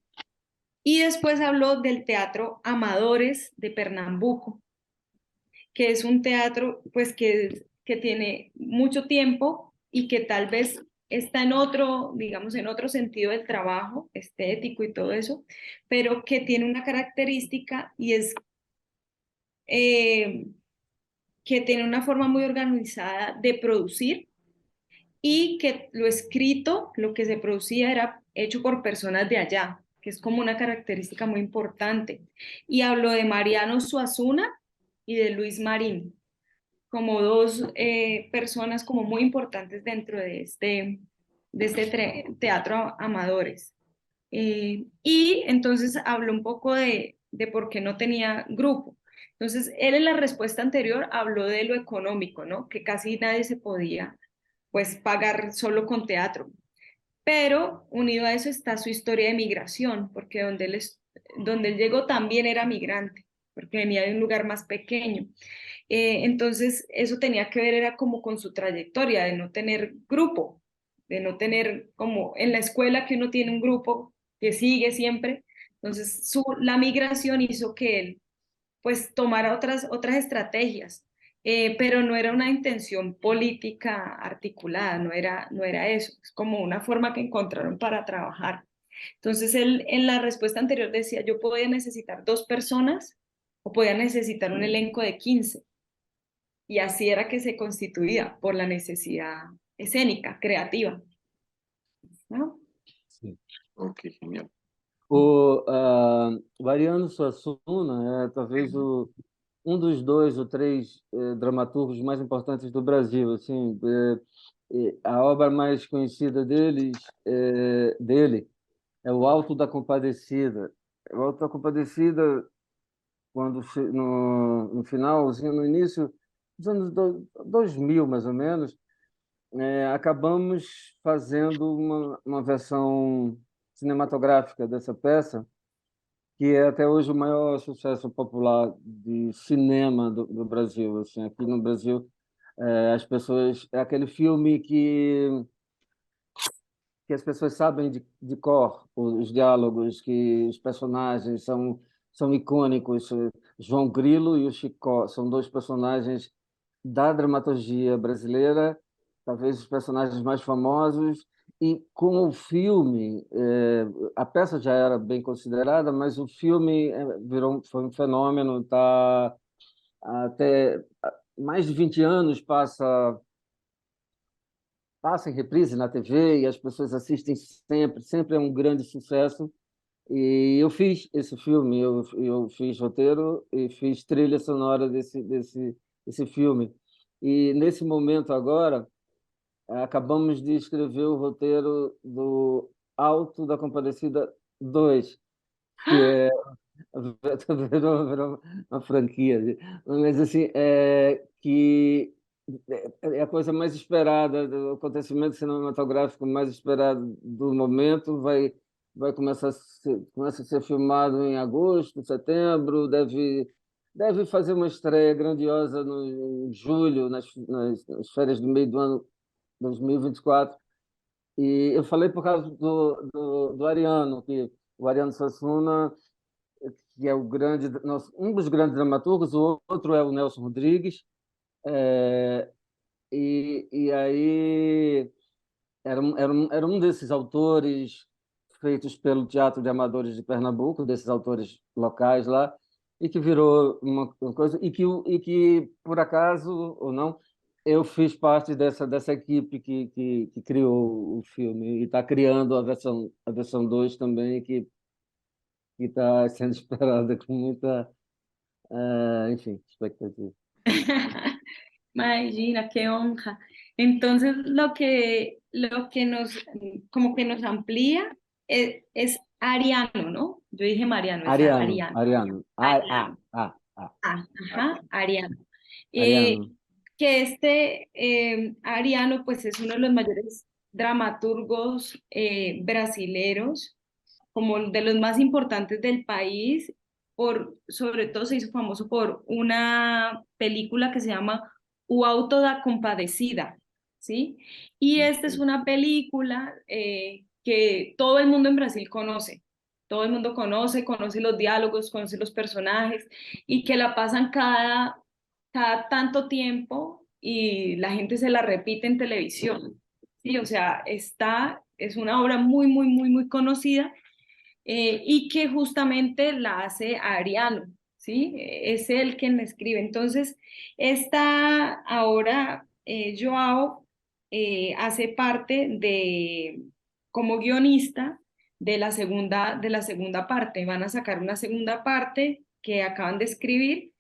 y después habló del Teatro Amadores de Pernambuco, que es un teatro pues que tiene mucho tiempo y que tal vez está en otro, digamos, en otro sentido del trabajo estético y todo eso, pero que tiene una característica y es eh, que tiene una forma muy organizada de producir y que lo escrito, lo que se producía era hecho por personas de allá, que es como una característica muy importante. Y hablo de Mariano Suazuna y de Luis Marín como dos personas como muy importantes dentro de este teatro amadores. Y entonces habló un poco de por qué no tenía grupo. Entonces, él en la respuesta anterior habló de lo económico, ¿no? Que casi nadie se podía, pues, pagar solo con teatro. Pero unido a eso está su historia de migración, porque donde él llegó también era migrante, porque venía de un lugar más pequeño. Entonces, eso tenía que ver, era como con su trayectoria de no tener grupo, de no tener como en la escuela que uno tiene un grupo que sigue siempre. Entonces, la migración hizo que él pues tomara otras estrategias, pero no era una intención política articulada, no era eso, es como una forma que encontraron para trabajar. Entonces él en la respuesta anterior decía, yo podía necesitar 2 personas o podía necesitar un elenco de 15, y así era que se constituía por la necesidad escénica, creativa, ¿no? Sim. Ok, genial. O Ariano Suassuna é talvez um dos dois ou três dramaturgos mais importantes do Brasil. Assim, a obra mais conhecida dele é o Alto da Compadecida. O Alto da Compadecida, quando no finalzinho, no início dos anos 2000, mais ou menos, acabamos fazendo uma versão cinematográfica dessa peça, que é até hoje o maior sucesso popular de cinema do Brasil. Assim, aqui no Brasil, as pessoas... É aquele filme que as pessoas sabem de cor os diálogos, que os personagens são icônicos. João Grilo e o Chicó são dois personagens da dramaturgia brasileira, talvez os personagens mais famosos, e com o filme, a peça já era bem considerada, mas o filme foi um fenômeno, tá até mais de 20 anos passa em reprise na TV e as pessoas assistem sempre, sempre é um grande sucesso. E eu fiz esse filme, eu fiz roteiro e fiz trilha sonora desse filme. E nesse momento agora, acabamos de escrever o roteiro do Alto da Compadecida 2, que é virou uma franquia, mas assim, que é a coisa mais esperada, do acontecimento cinematográfico mais esperado do momento, vai começa a ser filmado em agosto, setembro, deve fazer uma estreia grandiosa em julho, nas férias do meio do ano 2024. E eu falei por causa do Ariano, que o Ariano Suassuna, que é um dos grandes dramaturgos, o outro é o Nelson Rodrigues, e aí era um desses autores feitos pelo Teatro de Amadores de Pernambuco, desses autores locais lá, e que virou uma coisa, e que, por acaso ou não, eu fiz parte dessa equipe que criou o filme, e está criando a versão 2 também, que está sendo esperada com muita, enfim, expectativa. Imagina, qué honra. Entonces, lo que como que nos amplía es Ariano, ¿no? Yo dije Mariano, es Ariano, Ariano. Ariano, Ariano. ah, Ajá, Ariano. Eh, Ariano. que Ariano, pues es uno de los mayores dramaturgos brasileros, como de los más importantes del país, sobre todo se hizo famoso por una película que se llama O Auto da Compadecida, ¿sí? Y esta es una película que todo el mundo en Brasil conoce. Todo el mundo conoce los diálogos, conoce los personajes, y que la pasan cada tanto tiempo y la gente se la repite en televisión. Sí, o sea, es una obra muy, muy, muy, muy conocida, y que justamente la hace Ariano, ¿sí? Es él quien la escribe. Entonces, esta ahora, Joao hace parte como guionista de la segunda parte. Van a sacar una segunda parte que acaban de escribir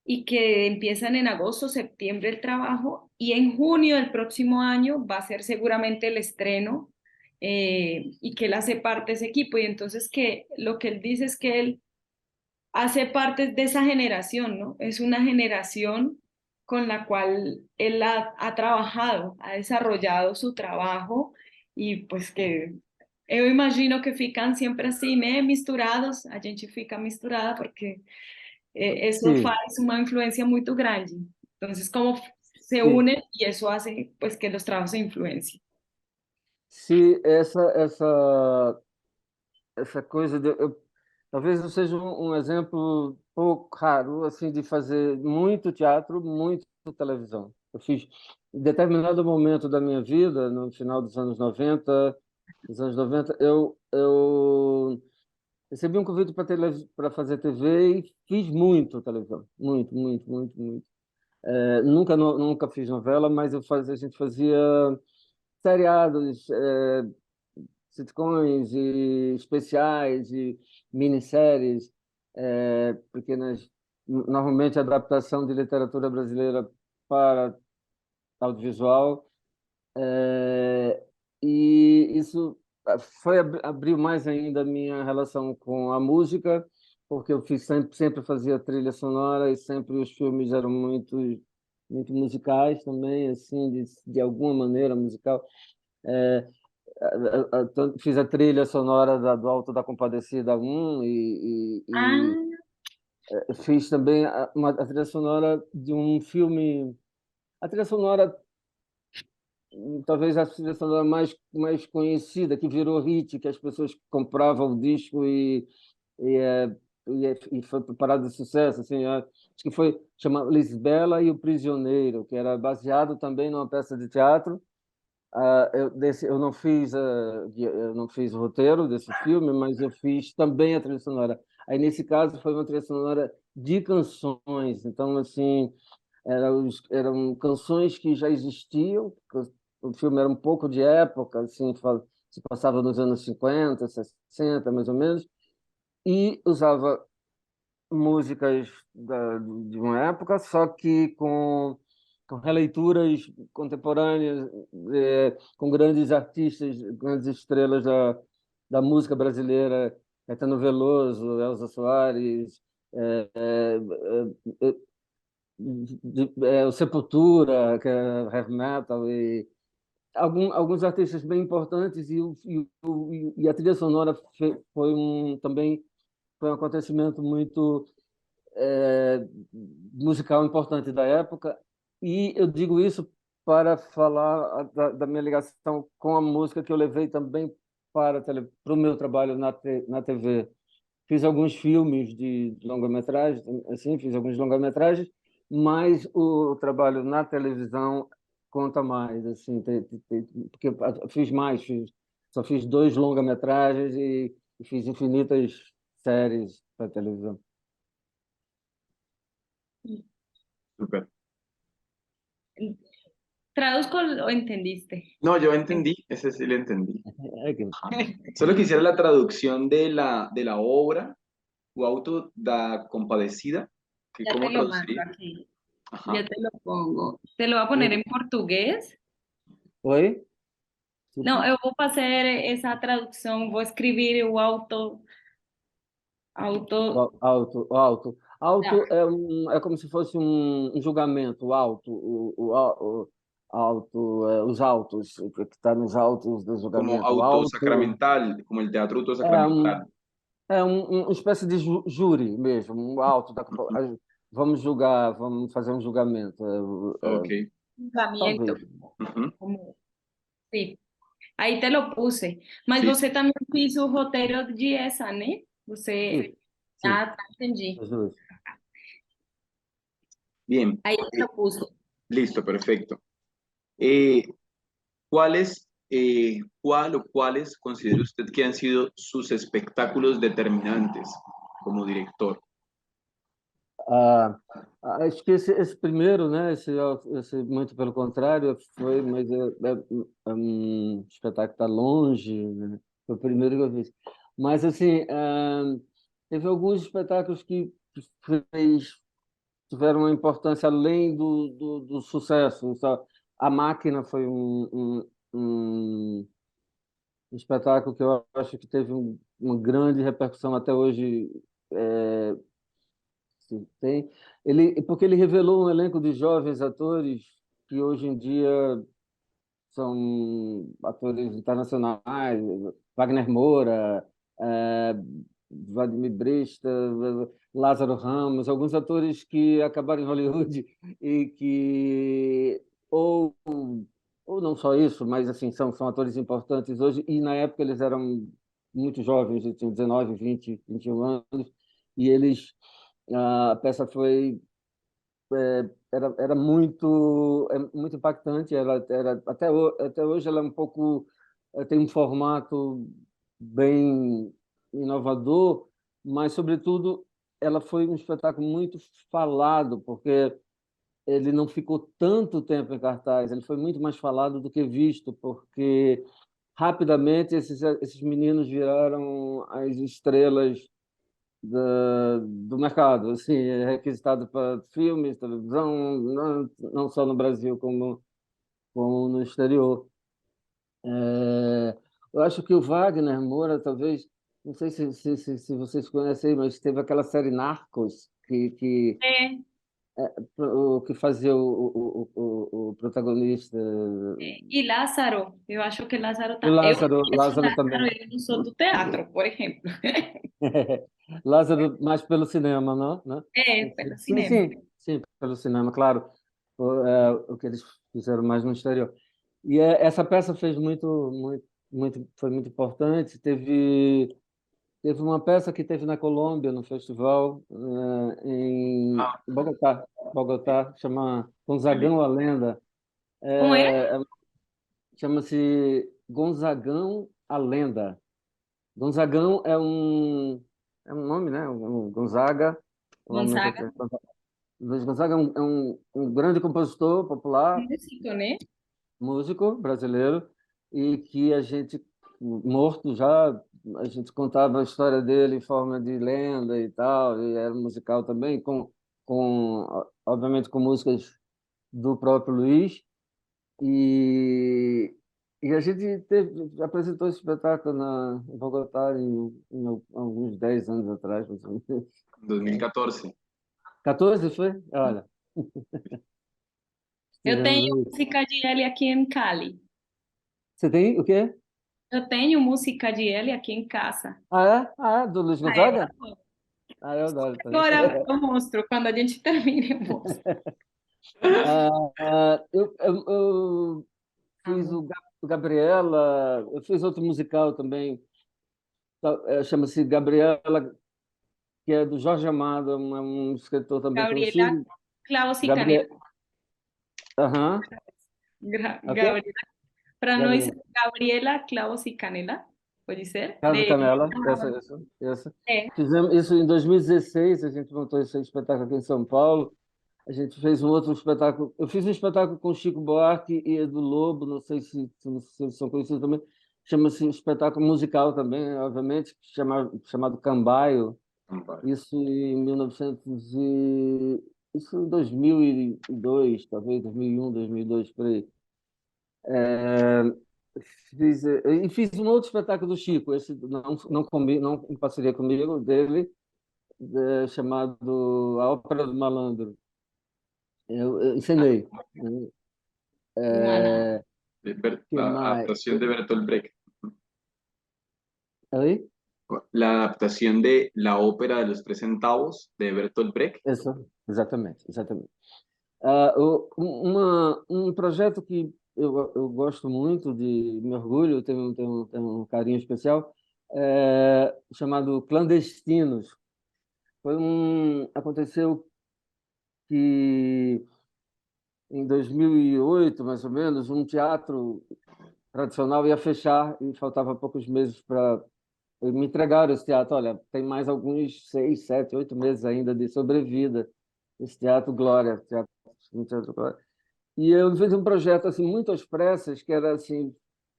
y que empiezan en agosto, septiembre el trabajo, y en junio del próximo año va a ser seguramente el estreno, y que él hace parte de ese equipo. Y entonces lo que él dice es que él hace parte de esa generación, ¿no? Es una generación con la cual él ha trabajado, ha desarrollado su trabajo e pues que eu imagino que ficam sempre assim, né, misturados, a gente fica misturada porque eso Sí, faz uma influência muito grande. Entonces, como se sí, unen y eso hace pues que los trabajos se influencien. sí, essa coisa talvez eu seja um exemplo um pouco raro assim de fazer muito teatro, muito televisão. Eu fiz em determinado momento da minha vida, no final dos anos 90, eu recebi um convite para fazer TV e fiz muito televisão, muito, muito, muito, muito. Nunca fiz novela, mas a gente fazia seriados, sitcoms e especiais e minisséries, pequenas, normalmente adaptação de literatura brasileira para audiovisual, e isso abriu mais ainda a minha relação com a música, porque eu sempre fazia trilha sonora e sempre os filmes eram muito musicais também, assim, de alguma maneira musical. É, Fiz a trilha sonora do Alto da Compadecida 1 e Ah, fiz também a trilha sonora de um filme, a trilha sonora, talvez a trilha sonora mais conhecida, que virou hit, que as pessoas compravam o disco e, é, e foi preparado de sucesso, assim, acho que foi chamado Lisbela e o Prisioneiro, que era baseado também numa peça de teatro. Eu não fiz o roteiro desse filme, mas eu fiz também a trilha sonora. Aí, nesse caso, foi uma trilha sonora de canções. Então, assim, eram canções que já existiam. O filme era um pouco de época, assim, se passava nos anos 50, 60, mais ou menos, e usava músicas de uma época, só que com releituras contemporâneas, com grandes artistas, grandes estrelas da música brasileira, Caetano Veloso, Elza Soares, é, é, o Sepultura, que é heavy metal, e alguns artistas bem importantes, e a trilha sonora também foi um acontecimento muito musical importante da época, e eu digo isso para falar da minha ligação com a música que eu levei também para o meu trabalho na TV. Fiz alguns filmes de longa-metragem, assim, fiz alguns longa-metragens, mas o trabalho na televisão conta mais, assim, porque eu fiz mais, só fiz 2 longa-metragens e fiz infinitas séries para televisão. Súper. ¿traduzco o entendiste? No, yo entendí, ese sí lo entendí. É que Ajá. Solo quisiera la traducción de la obra, O Auto da Compadecida, que Ya te cómo lo mando traduciría. aquí, ya Ajá. te lo pongo. Te lo voy a poner en portugués. Oi? Não, Desculpa. eu vou fazer essa tradução, vou escrever o auto, Auto é como se fosse um julgamento, o auto, os autos, o que está nos autos do Como julgamento. O auto autosacramental, como el teatro é autosacramental. uma espécie de júri mesmo, um auto vamos julgar, vamos fazer um julgamento, Ok. julgamento, talvez. Ujú. como, sim. Aí te lo puse. Mas Sí, você também fez o roteiro de essa, né? Sim, Você. sim, Ah, tá, entendi. os dois. bien. Aí te lo puse. Listo, perfecto. Eh, ¿Cuál o cuáles considera usted que han sido sus espectáculos determinantes como director? Ah, acho que esse primeiro, né? Esse muito pelo contrário mas é um espetáculo que está longe, né? Foi o primeiro que eu fiz. Mas assim, teve alguns espetáculos que fez, tiveram uma importância além do sucesso. A Máquina foi um espetáculo que eu acho que teve uma grande repercussão até hoje. sim, tem. Porque ele revelou um elenco de jovens atores que hoje em dia são atores internacionais, Wagner Moura, eh, Vladimir Brista, Lázaro Ramos, alguns atores que acabaram em Hollywood e que ou não só isso, mas assim são atores importantes hoje e na época eles eram muito jovens, eles tinham 19, 20, 21 anos e a peça foi era muito impactante. Ela era até hoje ela é um pouco tem um formato bem inovador, mas sobretudo ela foi um espetáculo muito falado, porque ele não ficou tanto tempo em cartaz, ele foi muito mais falado do que visto, porque rapidamente esses meninos viraram as estrelas do mercado, assim, é requisitado para filmes, televisão, não só no Brasil como no exterior. Eu acho que o Wagner Moura, talvez, não sei se vocês conhecem, mas teve aquela série Narcos, É, o que fazia o protagonista, e Lázaro, eu acho que Lázaro o tá. Eu conheço Lázaro Lázaro, também. eu não sou do teatro, por exemplo. Lázaro, mais pelo cinema, não? Né? É, pelo Sim, cinema. sim, sim, pelo cinema, claro. O que eles fizeram mais no exterior. E essa peça fez foi muito importante. Teve uma peça que teve na Colômbia, no festival, em Ah, Bogotá, chama vale. Gonzagão a Lenda. Como é? Chama-se Gonzagão a Lenda. Gonzagão é um nome, né? Gonzaga, o nome que eu Gonzaga, tenho. Luiz Gonzaga um grande compositor popular, músico, né? músico brasileiro, e que a gente, morto já, a gente contava a história dele em forma de lenda e tal, e era um musical também, obviamente com músicas do próprio Luiz, e, e a gente apresentou esse espetáculo em Bogotá em alguns 10 anos atrás, mais ou menos. 2014. 14 foi? Olha, Eu estivemos tenho aí. música de ele aqui em Cali. Você tem o quê? Eu tenho música de ele aqui em casa. Do Luiz Ah, eu Gonzaga? adoro. Eu adoro também. Agora eu mostro, quando a gente termina, eu mostro. Eu fiz Amo. o Gabriela, eu fiz outro musical também, chama-se Gabriela, que é do Jorge Amado, um escritor também Gabriela, conhecido. Klaus y Canela. Gabriela, aham, ok? Gabriela, para nós, Gabriela. Gabriela, Klaus y Canela, pode ser? Casa Canela, essa. É, Fizemos isso em 2016, a gente montou esse espetáculo aqui em São Paulo. A gente fez um outro espetáculo. Eu fiz um espetáculo com Chico Buarque e Edu Lobo, não sei se eles são conhecidos também. Chama-se espetáculo musical também, obviamente, chamado Cambaio. Isso em 1900 isso em 2002, talvez 2001, 2002, por aí. É, fiz um outro espetáculo do Chico, esse não em parceria comigo, dele, chamado A Ópera do Malandro. Eu ensinei. uau. Que La mais? adaptación de Bertolt Brecht. Aí? La adaptación de la ópera de los tres centavos de Bertolt Brecht. Isso, exatamente, exatamente. Um projeto que eu gosto muito de me orgulho, tenho um carinho especial, chamado Clandestinos. Aconteceu que em 2008, mais ou menos, um teatro tradicional ia fechar e faltava poucos meses para me entregaram esse teatro. Olha, tem mais alguns 6, 7, 8 meses ainda de sobrevida. Esse Teatro Glória, Teatro Glória. E eu fiz um projeto assim muito às pressas, que era assim,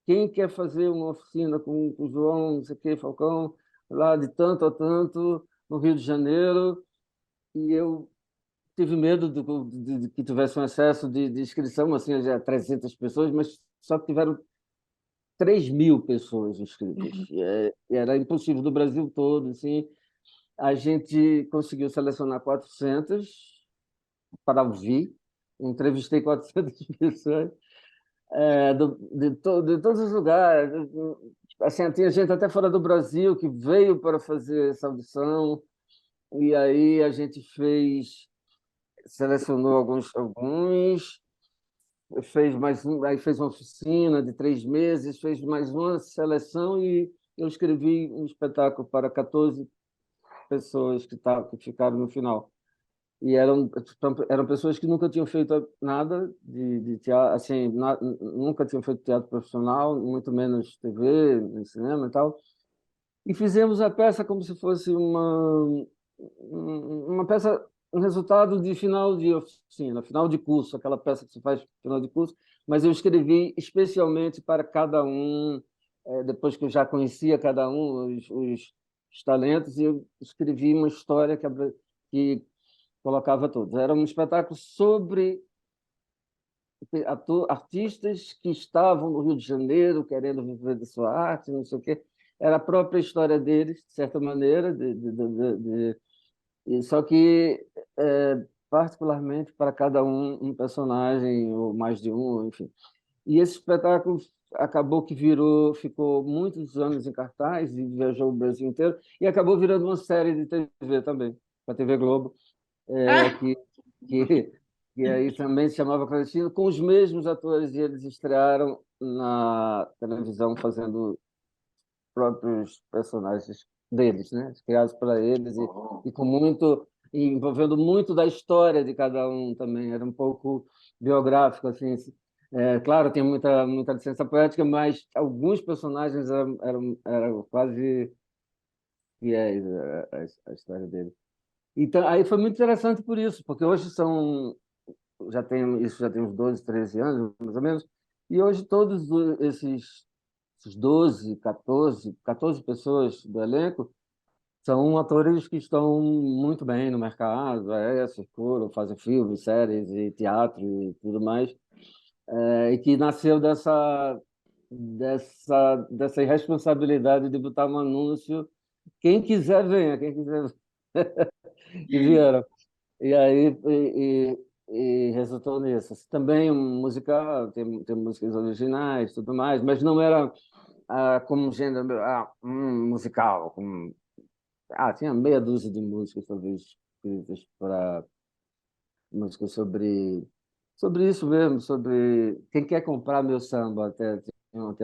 quem quer fazer uma oficina com o João, não sei o quê, Falcão, lá de tanto a tanto, no Rio de Janeiro, e eu tive medo de que tivesse um excesso de inscrição, assim, já 300 pessoas, mas só tiveram 3.000 pessoas inscritas. E era impossível do Brasil todo, assim. a gente conseguiu selecionar 400 para ouvir. Entrevistei 400 pessoas de todos os lugares. Assim, tinha gente até fora do Brasil que veio para fazer essa audição, e aí a gente selecionou alguns, fez mais aí fez uma oficina de 3 meses, fez mais uma seleção e eu escrevi um espetáculo para 14 pessoas que ficaram no final. E eram pessoas que nunca tinham feito nada de teatro, assim, nunca tinham feito teatro profissional, muito menos TV, cinema e tal. E fizemos a peça como se fosse uma peça, um resultado de final de oficina, final de curso, aquela peça que se faz final de curso, mas eu escrevi especialmente para cada um, depois que eu já conhecia cada um, os talentos, e eu escrevi uma história que colocava todos. Era um espetáculo sobre artistas que estavam no Rio de Janeiro querendo viver de sua arte, não sei o quê. Era a própria história deles, de certa maneira, só que, particularmente, para cada um personagem, ou mais de um, enfim. E esse espetáculo acabou que ficou muitos anos em cartaz e viajou o Brasil inteiro, e acabou virando uma série de TV também, para a TV Globo, Ah, que, que aí também se chamava Clandestino, com os mesmos atores, e eles estrearam na televisão fazendo próprios personagens deles, né? Criados para eles e com envolvendo muito da história de cada um também. Era um pouco biográfico, assim. Claro, tem muita licença poética, mas alguns personagens eram quase fiéis à história deles. Então, aí foi muito interessante por isso, porque hoje já tem uns 12, 13 anos, mais ou menos, e hoje todos esses 12, 14 pessoas do elenco são atores que estão muito bem no mercado, circulam, fazem filmes, séries e teatro e tudo mais, e que nasceu dessa irresponsabilidade de botar um anúncio, quem quiser venha, quem quiser e vieram. E aí e resultou nisso. Também um musical, tem músicas originais, tudo mais, mas não era como um gênero musical. Tinha meia dúzia de músicas, talvez, escritas para músicas sobre isso mesmo, sobre quem quer comprar meu samba. Até tem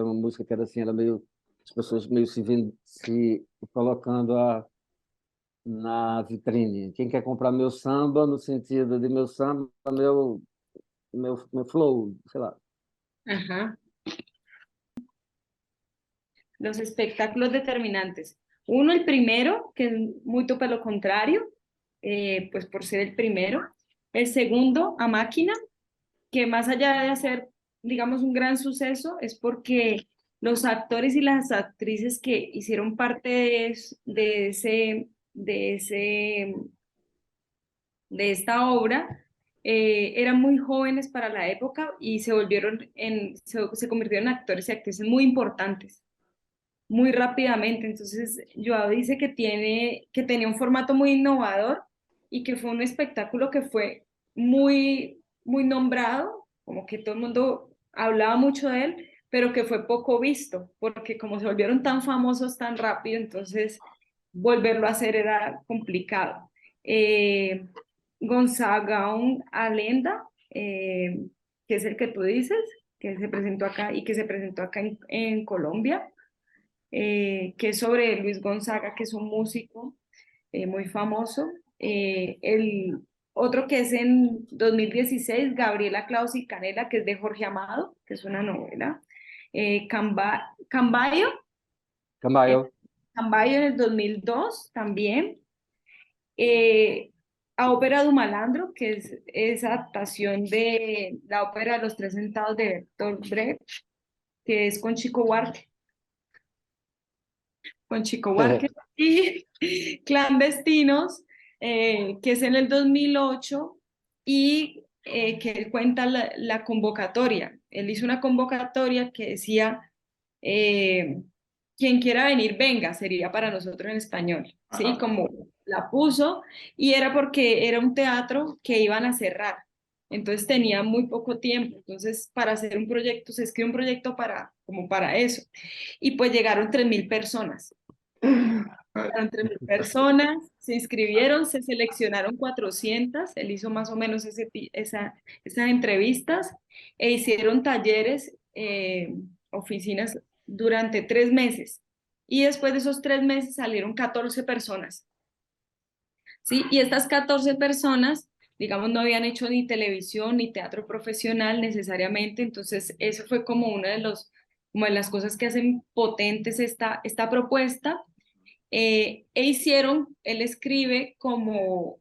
uma música que era assim, era meio as pessoas meio se colocando na vitrine. Quem quer comprar meu samba, no sentido de meu samba, meu flow, sei lá. ajá. Los espectáculos determinantes. Uno, el primero, que es muy lo contrario, pues por ser el primero. El segundo, a máquina, que más allá de hacer, digamos, un gran suceso, es porque los actores y las actrices que hicieron parte de ese, de esta obra eran muy jóvenes para la época y se convirtieron en actores y actrices muy importantes muy rápidamente. Entonces, Joao dice que tenía un formato muy innovador y que fue un espectáculo que fue muy nombrado, como que todo el mundo hablaba mucho de él, pero que fue poco visto, porque como se volvieron tan famosos tan rápido, entonces volverlo a hacer era complicado. Eh, Gonzaga Alenda, que es el que tú dices, que se presentó acá y que se presentó acá en Colombia, que es sobre Luis Gonzaga, que es un músico muy famoso. El otro que es en 2016, Gabriela Claus y Canela, que es de Jorge Amado, que es una novela. Cambayo, eh, Camayo. Cambayo en el 2002 también. Eh, a Ópera du Malandro, que es esa adaptación de la ópera de los tres centavos de Bertolt Brecht, que es con Chico Buarque y Clandestinos, que es en el 2008 y que él cuenta la convocatoria. Él hizo una convocatoria que decía, quien quiera venir, venga, sería para nosotros en español, ¿sí? Como la puso y era porque era un teatro que iban a cerrar. Entonces tenía muy poco tiempo. Entonces, para hacer un proyecto, se escribe un proyecto para, como para eso. Y pues llegaron 3.000 personas. Llegaron 3.000 personas, se inscribieron, se seleccionaron 400. Él hizo más o menos esas entrevistas e hicieron talleres, oficinas durante 3 meses. Y después de esos 3 meses salieron 14 personas. ¿Sí? Y estas 14 personas, digamos, no habían hecho ni televisión ni teatro profesional necesariamente, entonces eso fue como una de como de las cosas que hacen potentes esta propuesta. E hicieron, él escribe como,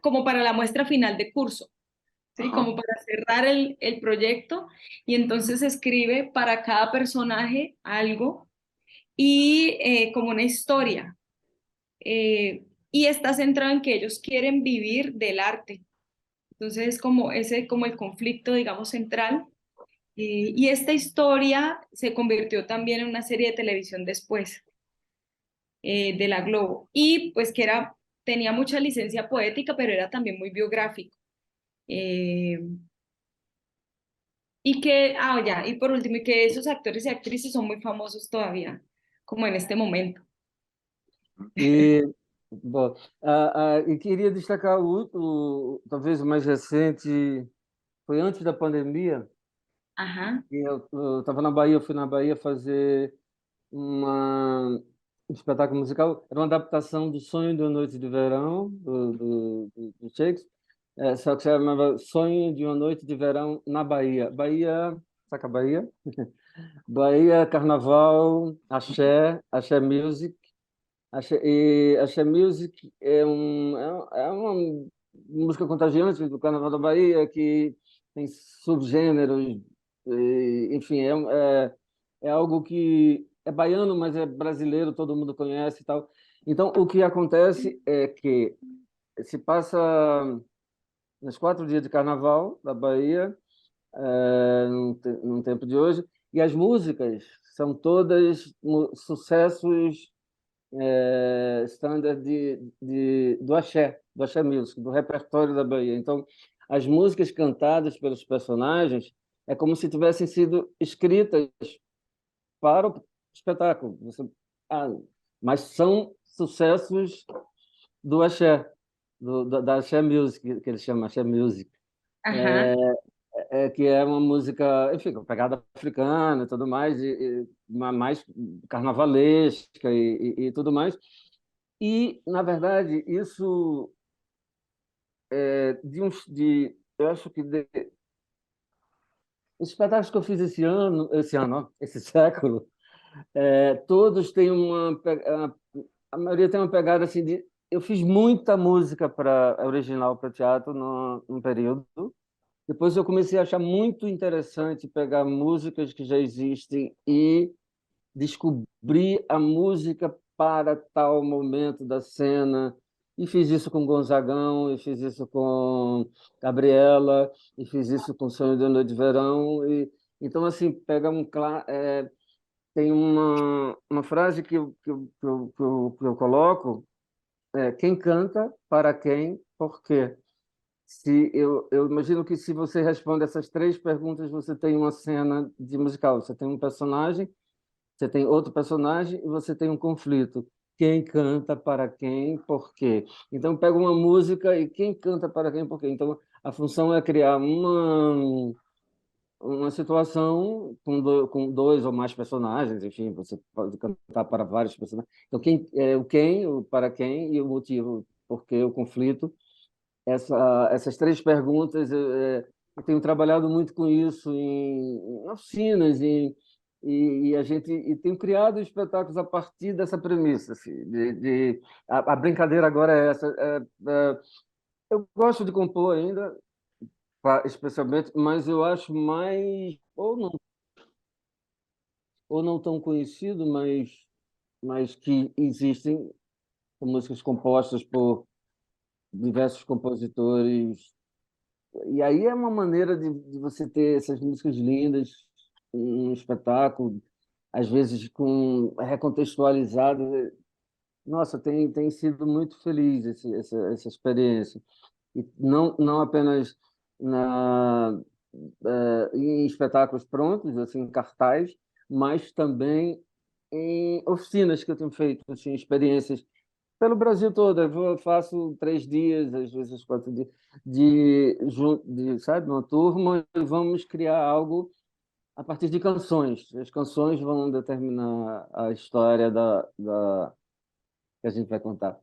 como para la muestra final de curso, ¿sí? Ajá. Como para cerrar el proyecto, y entonces escribe para cada personaje algo y como una historia, y está centrado en que ellos quieren vivir del arte. Entonces es como ese, como el conflicto, digamos, central. Y esta historia se convirtió también en una serie de televisión después, de la Globo. Y pues que tenía mucha licencia poética, pero era también muy biográfico. Eh, y por último, y que esos actores y actrices son muy famosos todavía, como en este momento. E, bom, e queria destacar talvez o mais recente, foi antes da pandemia, Ajá. e eu estava na Bahia, eu fui na Bahia fazer um espetáculo musical, era uma adaptação do Sonho de uma Noite de Verão, do Shakespeare, só que se chamava Sonho de uma Noite de Verão na Bahia. Bahia, saca a Bahia? Bahia, Carnaval, Axé, Axé Music. Axé Music é uma música contagiante do Carnaval da Bahia, que tem subgêneros, enfim, é algo que é baiano, mas é brasileiro, todo mundo conhece e tal. Então, o que acontece é que se passa nos 4 dias de Carnaval da Bahia, no tempo de hoje, e as músicas são todas sucessos standard do Axé Music, do repertório da Bahia. Então, as músicas cantadas pelos personagens é como se tivessem sido escritas para o espetáculo. Mas são sucessos do Axé, da Axé Music, que eles chamam Axé Music. Ajá. Que é uma música, enfim, com pegada africana e tudo mais, mais carnavalesca e tudo mais. E, na verdade, isso eu acho que os espetáculos que eu fiz ó, esse século, todos têm a maioria tem uma pegada assim de eu fiz muita música para original para teatro num período. Depois eu comecei a achar muito interessante pegar músicas que já existem e descobrir a música para tal momento da cena. E fiz isso com Gonzagão, e fiz isso com Gabriela, e fiz isso com Sonho de Noite de Verão. Então, assim, tem uma frase que eu coloco, quem canta, para quem, por quê? Eu imagino que se você responde essas 3 perguntas, você tem uma cena de musical. Você tem um personagem, você tem outro personagem e você tem um conflito. Quem canta para quem, por quê? Então, pega uma música e quem canta para quem, por quê? Então, a função é criar uma situação com 2 ou mais personagens, enfim, você pode cantar para vários personagens. Então, o para quem e o motivo, por quê, o conflito. Essas 3 perguntas, eu tenho trabalhado muito com isso em oficinas, e a gente tenho criado espetáculos a partir dessa premissa. Assim, a brincadeira agora é essa. Eu gosto de compor ainda, especialmente, mas eu acho mais, ou não tão conhecido, mas que existem músicas compostas por diversos compositores. E aí é uma maneira de você ter essas músicas lindas, um espetáculo, às vezes recontextualizadas. Nossa, tem sido muito feliz essa experiência. E não apenas na, em espetáculos prontos, assim, em cartaz, mas também em oficinas que eu tenho feito, assim, experiências pelo Brasil todo. Faço 3 dias, às vezes 4 dias, sabe, uma turma, e vamos criar algo a partir de canções. As canções vão determinar a história que a gente vai contar.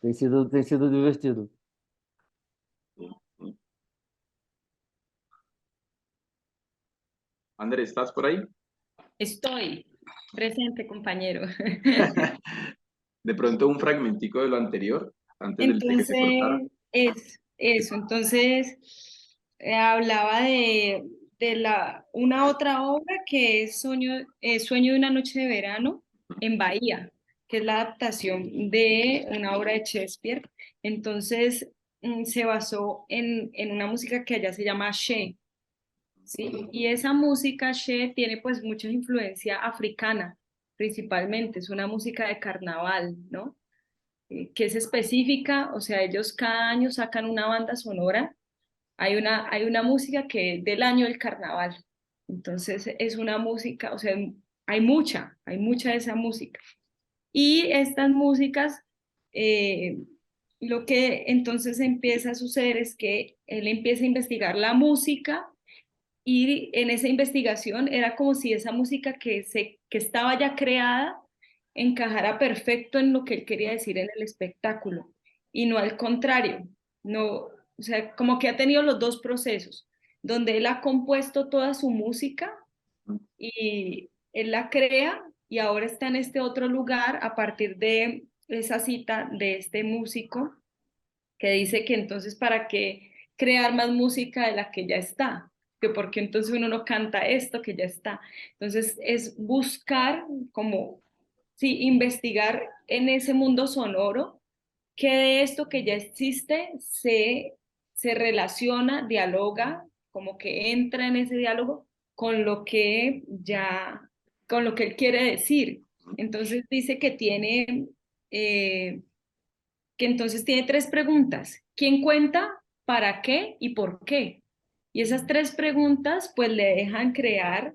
Tem sido divertido. Andrés, ¿estás por ahí? Estoy presente, compañero. De pronto un fragmentico de lo anterior, antes de que se cortara. Entonces, es eso. Entonces, hablaba una otra obra que es Sueño de una noche de verano en Bahía, que es la adaptación de una obra de Shakespeare. Entonces, se basó en una música que allá se llama She, ¿sí? Y esa música She tiene pues mucha influencia africana, principalmente. Es una música de carnaval, ¿no? Que es específica, o sea, ellos cada año sacan una banda sonora. Hay una música que es del año del carnaval. Entonces es una música, o sea, hay mucha de esa música. Y estas músicas, eh, lo que entonces empieza a suceder es que él empieza a investigar la música y en esa investigación era como si esa música que estaba ya creada encajara perfecto en lo que él quería decir en el espectáculo y no al contrario. No, o sea, como que ha tenido los dos procesos, donde él ha compuesto toda su música y él la crea y ahora está en este otro lugar a partir de esa cita de este músico que dice que entonces para qué crear más música de la que ya está, que porque entonces uno no canta esto que ya está. Entonces es buscar como, sí, investigar en ese mundo sonoro que de esto que ya existe se relaciona, dialoga, como que entra en ese diálogo con lo que ya, con lo que él quiere decir. Entonces dice eh, que entonces tiene tres preguntas. ¿Quién cuenta? ¿Para qué? ¿Y por qué? Y esas tres preguntas pues le dejan crear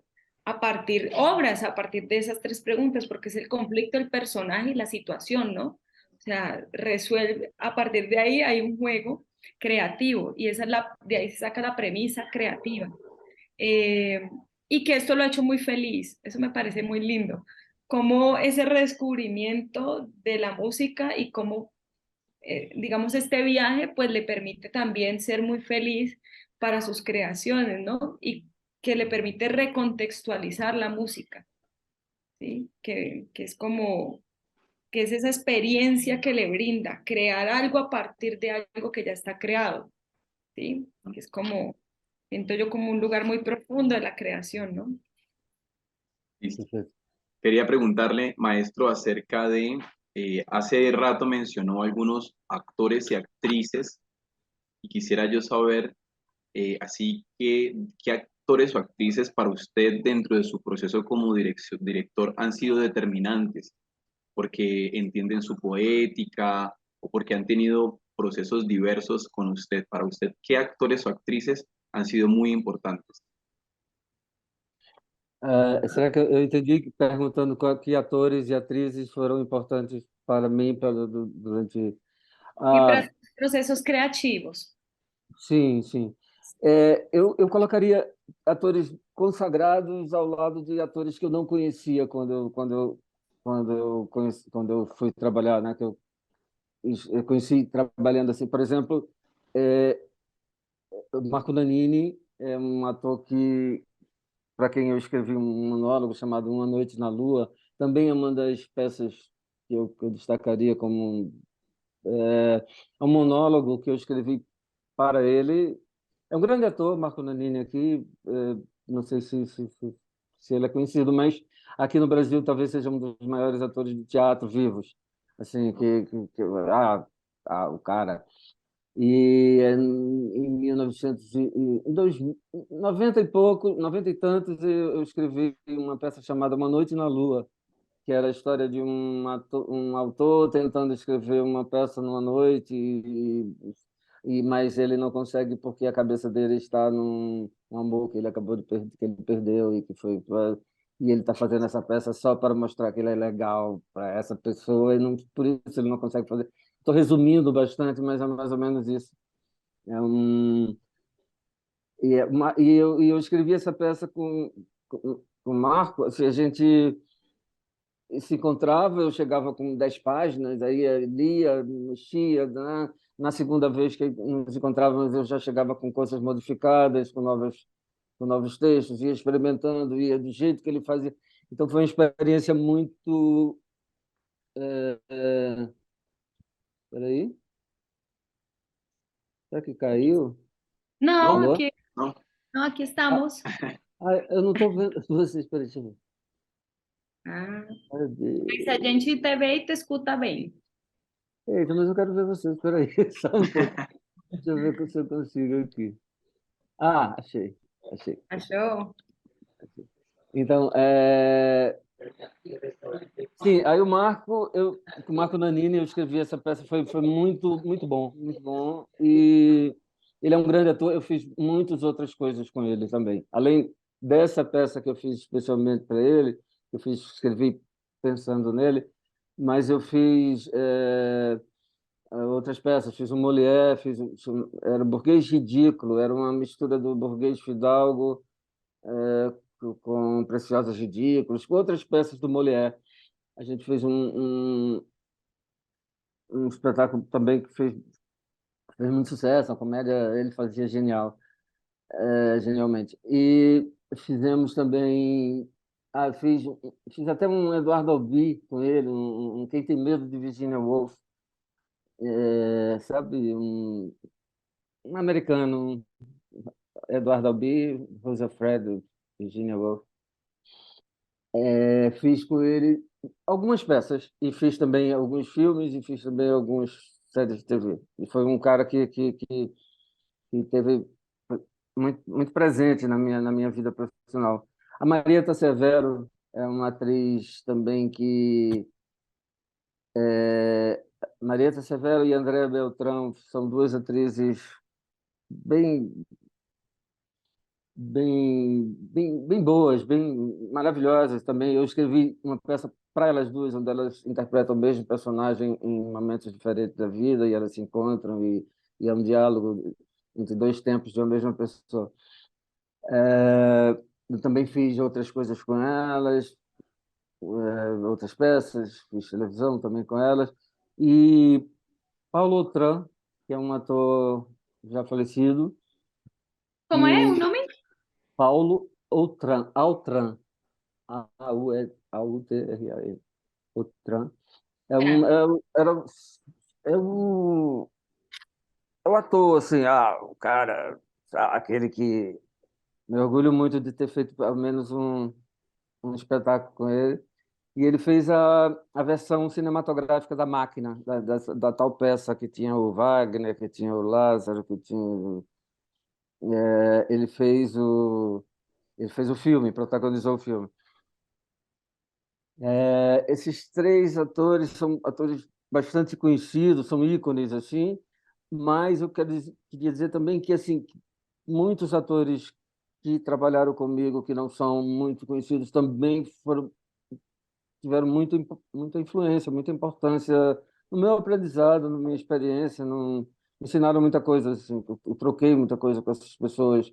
obras a partir de esas tres preguntas, porque es el conflicto, el personaje y la situación, ¿no? O sea, resuelve, a partir de ahí hay un juego creativo y de ahí se saca la premisa creativa. Eh, y que esto lo ha hecho muy feliz, eso me parece muy lindo, como ese redescubrimiento de la música y cómo digamos, este viaje pues le permite también ser muy feliz para sus creaciones, ¿no? Y que le permite recontextualizar la música, ¿sí? Que es como, que es esa experiencia que le brinda, crear algo a partir de algo que ya está creado, ¿sí? Que es como, siento yo como un lugar muy profundo de la creación, ¿no? Listo. Perfeito. Quería preguntarle, maestro, acerca de, hace rato mencionó algunos actores y actrices y quisiera yo saber, así que, qué actores o actrices para usted dentro de su proceso como director han sido determinantes, porque entienden su poética o porque han tenido procesos diversos con usted. Para usted, ¿qué actores o actrices han sido muy importantes? Será que eu entendi perguntando que atores e atrizes foram importantes para mim durante... Y para Ah, sus procesos creativos. sim, sim. Eu colocaria atores consagrados ao lado de atores que eu não conhecia quando eu fui trabalhar, né? Eu conheci trabalhando assim, por exemplo, é, o Marco Nanini é um ator que, para quem eu escrevi um monólogo chamado Uma Noite na Lua, também é uma das peças que eu destacaria como um monólogo que eu escrevi para ele. É um grande ator, Marco Nanini aqui, não sei se ele é conhecido, mas aqui no Brasil talvez seja um dos maiores atores de teatro vivos, assim, o cara. E em 1900 em 90 e pouco, 90 e tantos, eu escrevi uma peça chamada Uma Noite na Lua, que era a história de um autor tentando escrever uma peça numa noite, mas ele não consegue porque a cabeça dele está num amor que ele acabou de perder, que ele perdeu e que foi e ele está fazendo essa peça só para mostrar que ele é legal para essa pessoa e não, por isso ele não consegue fazer. Estou resumindo bastante, mas é mais ou menos isso. É um e eu escrevi essa peça com o Marco, assim, a gente se encontrava, eu chegava com 10 páginas, aí lia, mexia, né? Na segunda vez que nos encontrávamos, eu já chegava com coisas modificadas, com novos textos, ia experimentando, ia do jeito que ele fazia. Então foi uma experiência muito... Espera aí, será que caiu? Não, No, Alô? aqui, no. não, aqui Ah, estamos. eu não estou vendo vocês, espera aí, deixa eu ver. Ah, Cadê? mas a gente te vê e te escuta bem. Eita, mas eu quero ver vocês, espera aí, só um pouco. Deixa eu ver se eu consigo aqui. Ah, achei, achei. Achou? Então, sim, aí com o Marco Nanini, eu escrevi essa peça, foi muito, muito bom. E ele é um grande ator, eu fiz muitas outras coisas com ele também. Além dessa peça que eu fiz especialmente para ele, escrevi pensando nele, mas eu fiz outras peças, fiz o Molière, era Burguês Ridículo, era uma mistura do Burguês Fidalgo com Preciosas Ridículas, com outras peças do Molière. A gente fez um espetáculo também que fez muito sucesso, uma comédia, ele fazia genialmente. E fizemos também, fiz até um Eduardo Albee com ele, Quem Tem Medo de Virginia Woolf, sabe, um americano, Eduardo Albee, Rosa Fred, Virginia Woolf. Fiz com ele algumas peças e fiz também alguns filmes e fiz também algumas séries de TV. E foi um cara que teve muito presente na minha vida profissional. A Marieta Severo é uma atriz também é, Marieta Severo e Andréa Beltrão são duas atrizes bem bem boas, bem maravilhosas também. Eu escrevi uma peça para elas duas, onde elas interpretam o mesmo personagem em momentos diferentes da vida e elas se encontram e é um diálogo entre dois tempos de uma mesma pessoa. Eu também fiz outras coisas com elas, outras peças, fiz televisão também com elas. E Paulo Outram, que é um ator já falecido, Como é o e nome? Paulo Altran, Autran, o Tran. É um, Tran. é, um- era, é um, é um ator, assim, o cara, aquele que me orgulho muito de ter feito pelo menos um espetáculo com ele. E ele fez a versão cinematográfica da Máquina, da tal peça que tinha o Wagner, que tinha o Lázaro, que tinha. Ele fez o filme, protagonizou o filme. Esses três atores são atores bastante conhecidos, são ícones assim, mas eu queria dizer também que assim muitos atores que trabalharam comigo que não são muito conhecidos também tiveram muita influência, muita importância no meu aprendizado, na minha experiência, me ensinaram muita coisa assim, eu troquei muita coisa com essas pessoas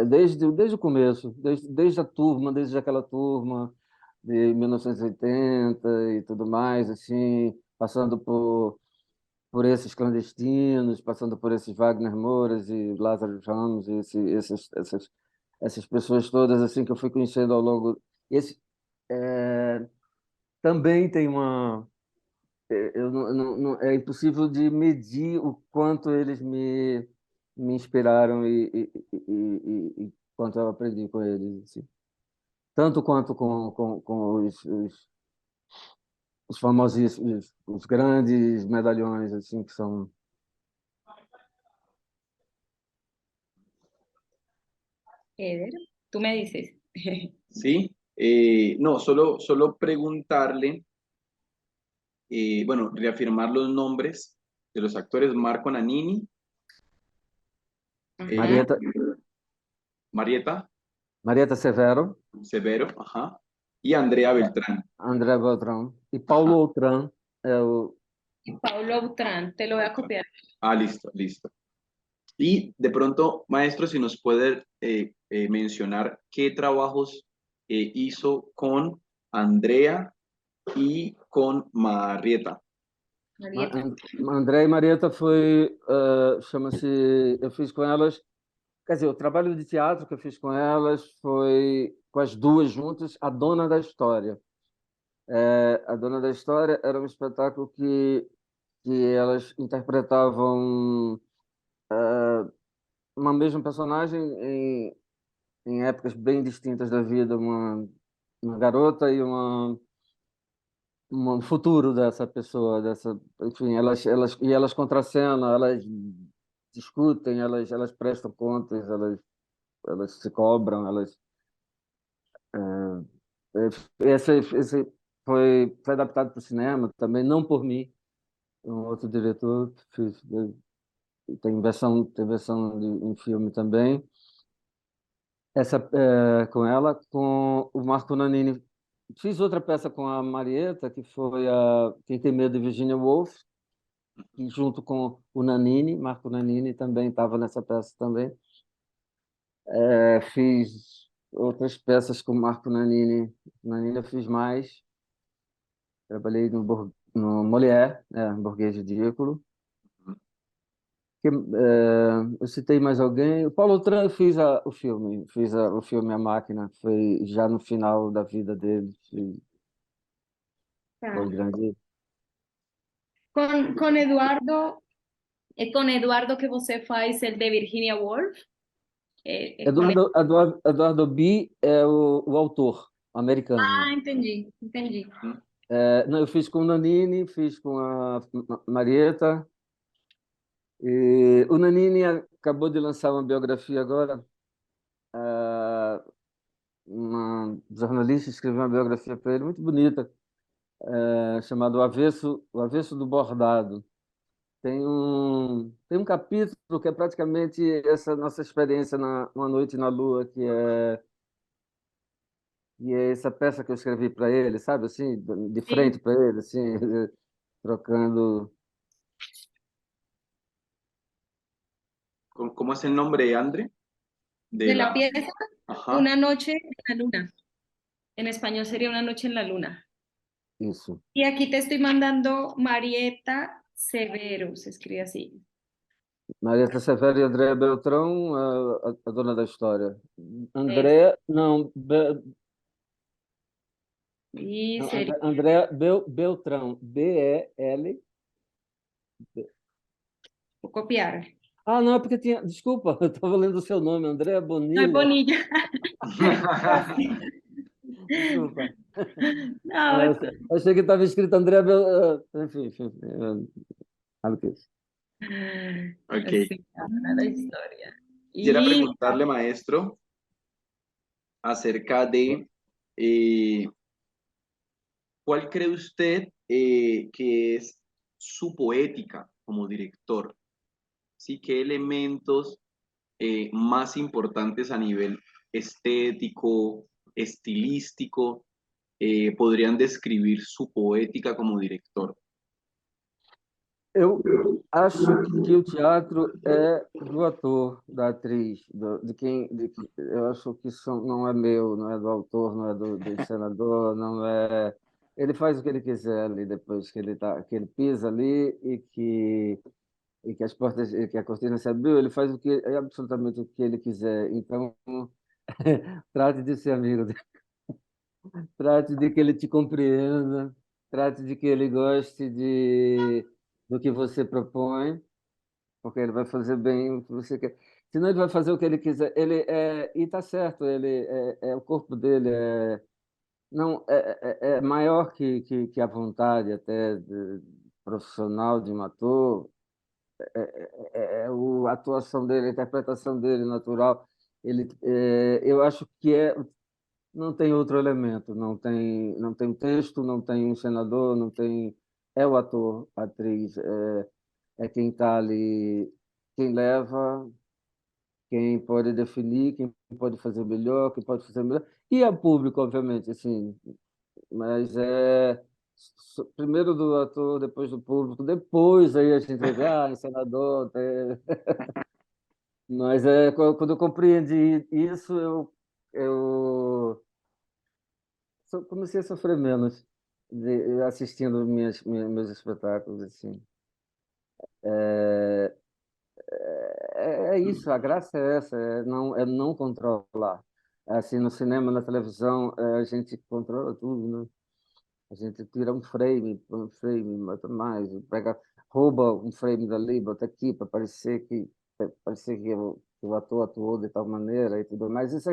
desde o começo, desde a turma, desde aquela turma de 1980 e tudo mais, assim, passando por esses clandestinos, passando por esses Wagner Mouras e Lázaro Ramos, essas pessoas todas assim que eu fui conhecendo ao longo. Esse também tem uma. É impossível de medir o quanto eles me inspiraram e quanto eu aprendi com eles, assim. Tanto quanto com os famosos, os grandes medalhões, assim, que são... Eder, tú me dices. ¿Sí? No, solo preguntarle, bueno, reafirmar los nombres de los actores: Marco Nanini, eh, Ajá. Marieta, Marieta Marieta Severo, Severo, ajá, y Andrea Beltrán. André Beltrão e Paulo Ajá. Outram é o... Y Paulo Autrán, te lo voy a copiar. Ah, listo, listo. Y de pronto, maestro, si nos puede mencionar qué trabajos hizo con Andrea y con Marieta. Marieta. André e Marieta foi, chama-se, eu fiz com elas, quer dizer, o trabalho de teatro que eu fiz com elas foi com as duas juntas, A Dona da História. A Dona da História era um espetáculo que elas interpretavam uma mesma personagem em épocas bem distintas da vida, uma garota e um futuro dessa pessoa, enfim, elas contracenam, elas discutem, elas prestam contas, elas se cobram, esse foi adaptado para o cinema também, não por mim, um outro diretor fez, tem versão em filme também. Essa com ela, com o Marco Nanini. Fiz outra peça com a Marieta, que foi a Quem Tem Medo de Virginia Woolf, que junto com o Nanini, Marco Nanini também estava nessa peça também. Fiz outras peças com o Marco Nanini. Nanini eu fiz mais. Trabalhei no Molière, Burguês Ridículo. Eu citei mais alguém. O Paulo Tran fez o filme, o filme A Máquina, foi já no final da vida dele. Foi Tá. grande. Con Eduardo, con Eduardo que você faz el de Virginia Woolf, con él. Eduardo B. é o autor americano. Ah, entendi, entendi. Não, eu fiz com o Nanini, fiz com a Marieta. E o Nanini acabou de lançar uma biografia agora. Uma jornalista escreveu uma biografia para ele, muito bonita, chamada O Avesso do Bordado. Tem um capítulo que é praticamente essa nossa experiência Uma Noite na Lua, que é essa peça que eu escrevi para ele, sabe, assim, de Sí. frente para ele, assim, trocando. ¿Cómo es el nombre, André? De De la... la pieza, Ajá. Una noche en la luna. En español sería Una noche en la luna. Isso. Y aquí te estoy mandando Marieta Severo, se escribe así. Marieta Severo e Andréa Beltrão, a dona da história. Es- Andréa, não, y não, sería, Andréa Beltrão, B-E-L. voy a copiar. Ah, não, é porque tinha. Desculpa, eu estava lendo o seu nome, Andréa No es Bonilha. Bonilla. Desculpa. No, Ah, achei que estava escrito Andréa enfim, sabe o que é isso? Ok. así habla la historia. Quisiera Y preguntarle, maestro, acerca de eh, ¿cuál cree usted que es su poética como director? ¿Sí? ¿Qué elementos más importantes a nivel estético, estilístico, podrían describir su poética como director? Eu acho que o teatro é do ator, da atriz, eu acho que isso não é meu, não é do autor, não é do encenador, não é. Ele faz o que ele quiser ali depois que ele pisa ali e que as portas, e que a cortina se abriu, ele faz absolutamente o que ele quiser. Então, trate de ser amigo dele, trate de que ele te compreenda, trate de que ele goste do que você propõe, porque ele vai fazer bem o que você quer. Senão ele vai fazer o que ele quiser. E está certo, o corpo dele não é maior que a vontade até profissional de um ator. A atuação dele, a interpretação dele natural. Eu acho que não tem outro elemento, não tem texto, não tem um senador, não tem é o ator, a atriz, é quem está ali, quem leva, quem pode definir, quem pode fazer melhor, quem pode fazer melhor, e é o público, obviamente, assim, mas primeiro do ator, depois do público, depois aí a gente vai ver, senador, mas quando eu compreendi isso, eu comecei a sofrer menos assistindo meus espetáculos, assim. É, é isso, a graça é essa, é não controlar. Assim, no cinema, na televisão, a gente controla tudo, né? A gente tira um frame, põe um frame, bota mais, rouba um frame dali, bota aqui para parecer que o ator atuou de tal maneira e tudo mais. Isso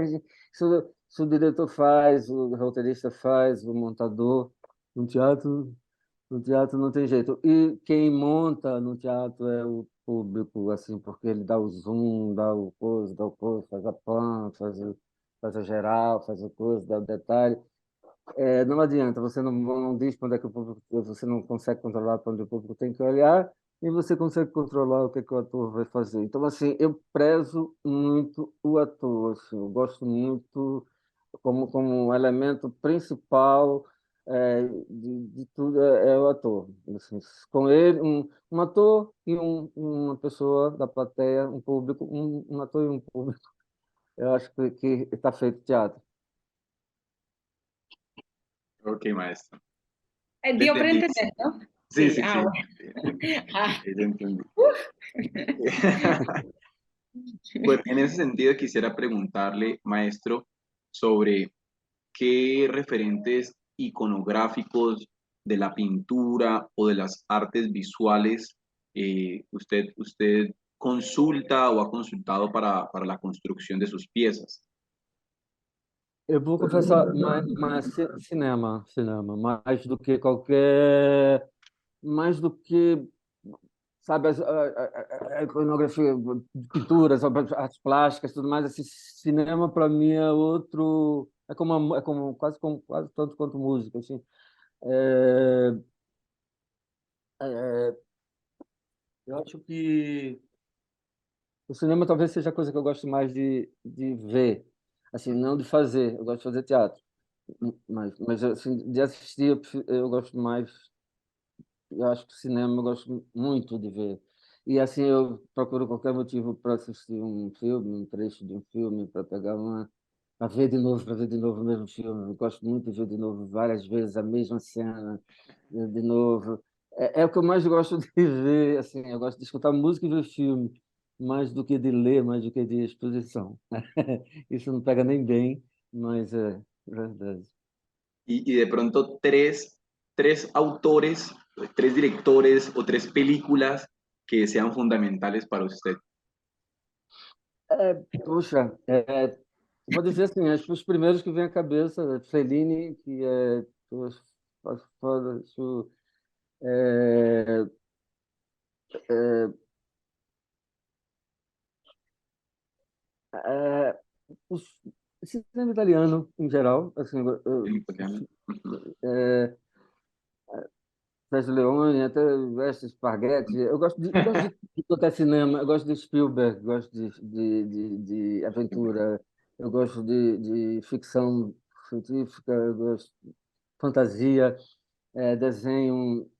o diretor faz, o roteirista faz, o montador. No teatro, no teatro não tem jeito. E quem monta no teatro é o público, assim, porque ele dá o zoom, dá o coisa, faz a pan, faz a geral, faz a coisa, dá o detalhe. Não adianta, você não diz para onde é que o público, você não consegue controlar para onde o público tem que olhar, e você consegue controlar o que, é que o ator vai fazer. Então, assim, eu prezo muito o ator, assim, eu gosto muito como um elemento principal de tudo é o ator. Assim, com ele, um ator e uma pessoa da plateia, um público, um ator e um público. Eu acho que está feito teatro. Ok, maestro. Te Dio para entendí. entender, ¿no? Sí, Sí, sí, sí. bueno. Ah, Ya entendí. Pues en ese sentido quisiera preguntarle, maestro, sobre qué referentes iconográficos de la pintura o de las artes visuales usted consulta o ha consultado para la construcción de sus piezas. Eu vou confessar, cinema, mais do que, sabe, a iconografia, pinturas, artes plásticas, tudo mais. Esse cinema para mim é outro, quase tanto quanto música, assim. É, é, eu acho que o cinema talvez seja a coisa que eu gosto mais de ver, assim, não de fazer. Eu gosto de fazer teatro, mas assim, de assistir eu gosto mais. Eu acho que cinema eu gosto muito de ver. E assim eu procuro qualquer motivo para assistir um filme, um trecho de um filme, para pegar para ver de novo o mesmo filme. Eu gosto muito de ver de novo várias vezes a mesma cena, de novo. É o que eu mais gosto de ver, assim, eu gosto de escutar música e ver filme, mais do que de ler, mais do que de exposição. Isso não pega nem bem, mas é verdade. Y de pronto tres autores, tres directores o tres películas que sean fundamentales para usted. Puxa, vou dizer assim, acho que os primeiros que vêm à cabeça, Fellini, que acho, é, é, é, os- cinema italiano em geral, assim, En italiano. é, Sérgio Leone, até Veste Spaghetti. Eu gosto de qualquer cinema, eu gosto de Spielberg, gosto de aventura, eu gosto de ficção científica, eu gosto de fantasia, desenho,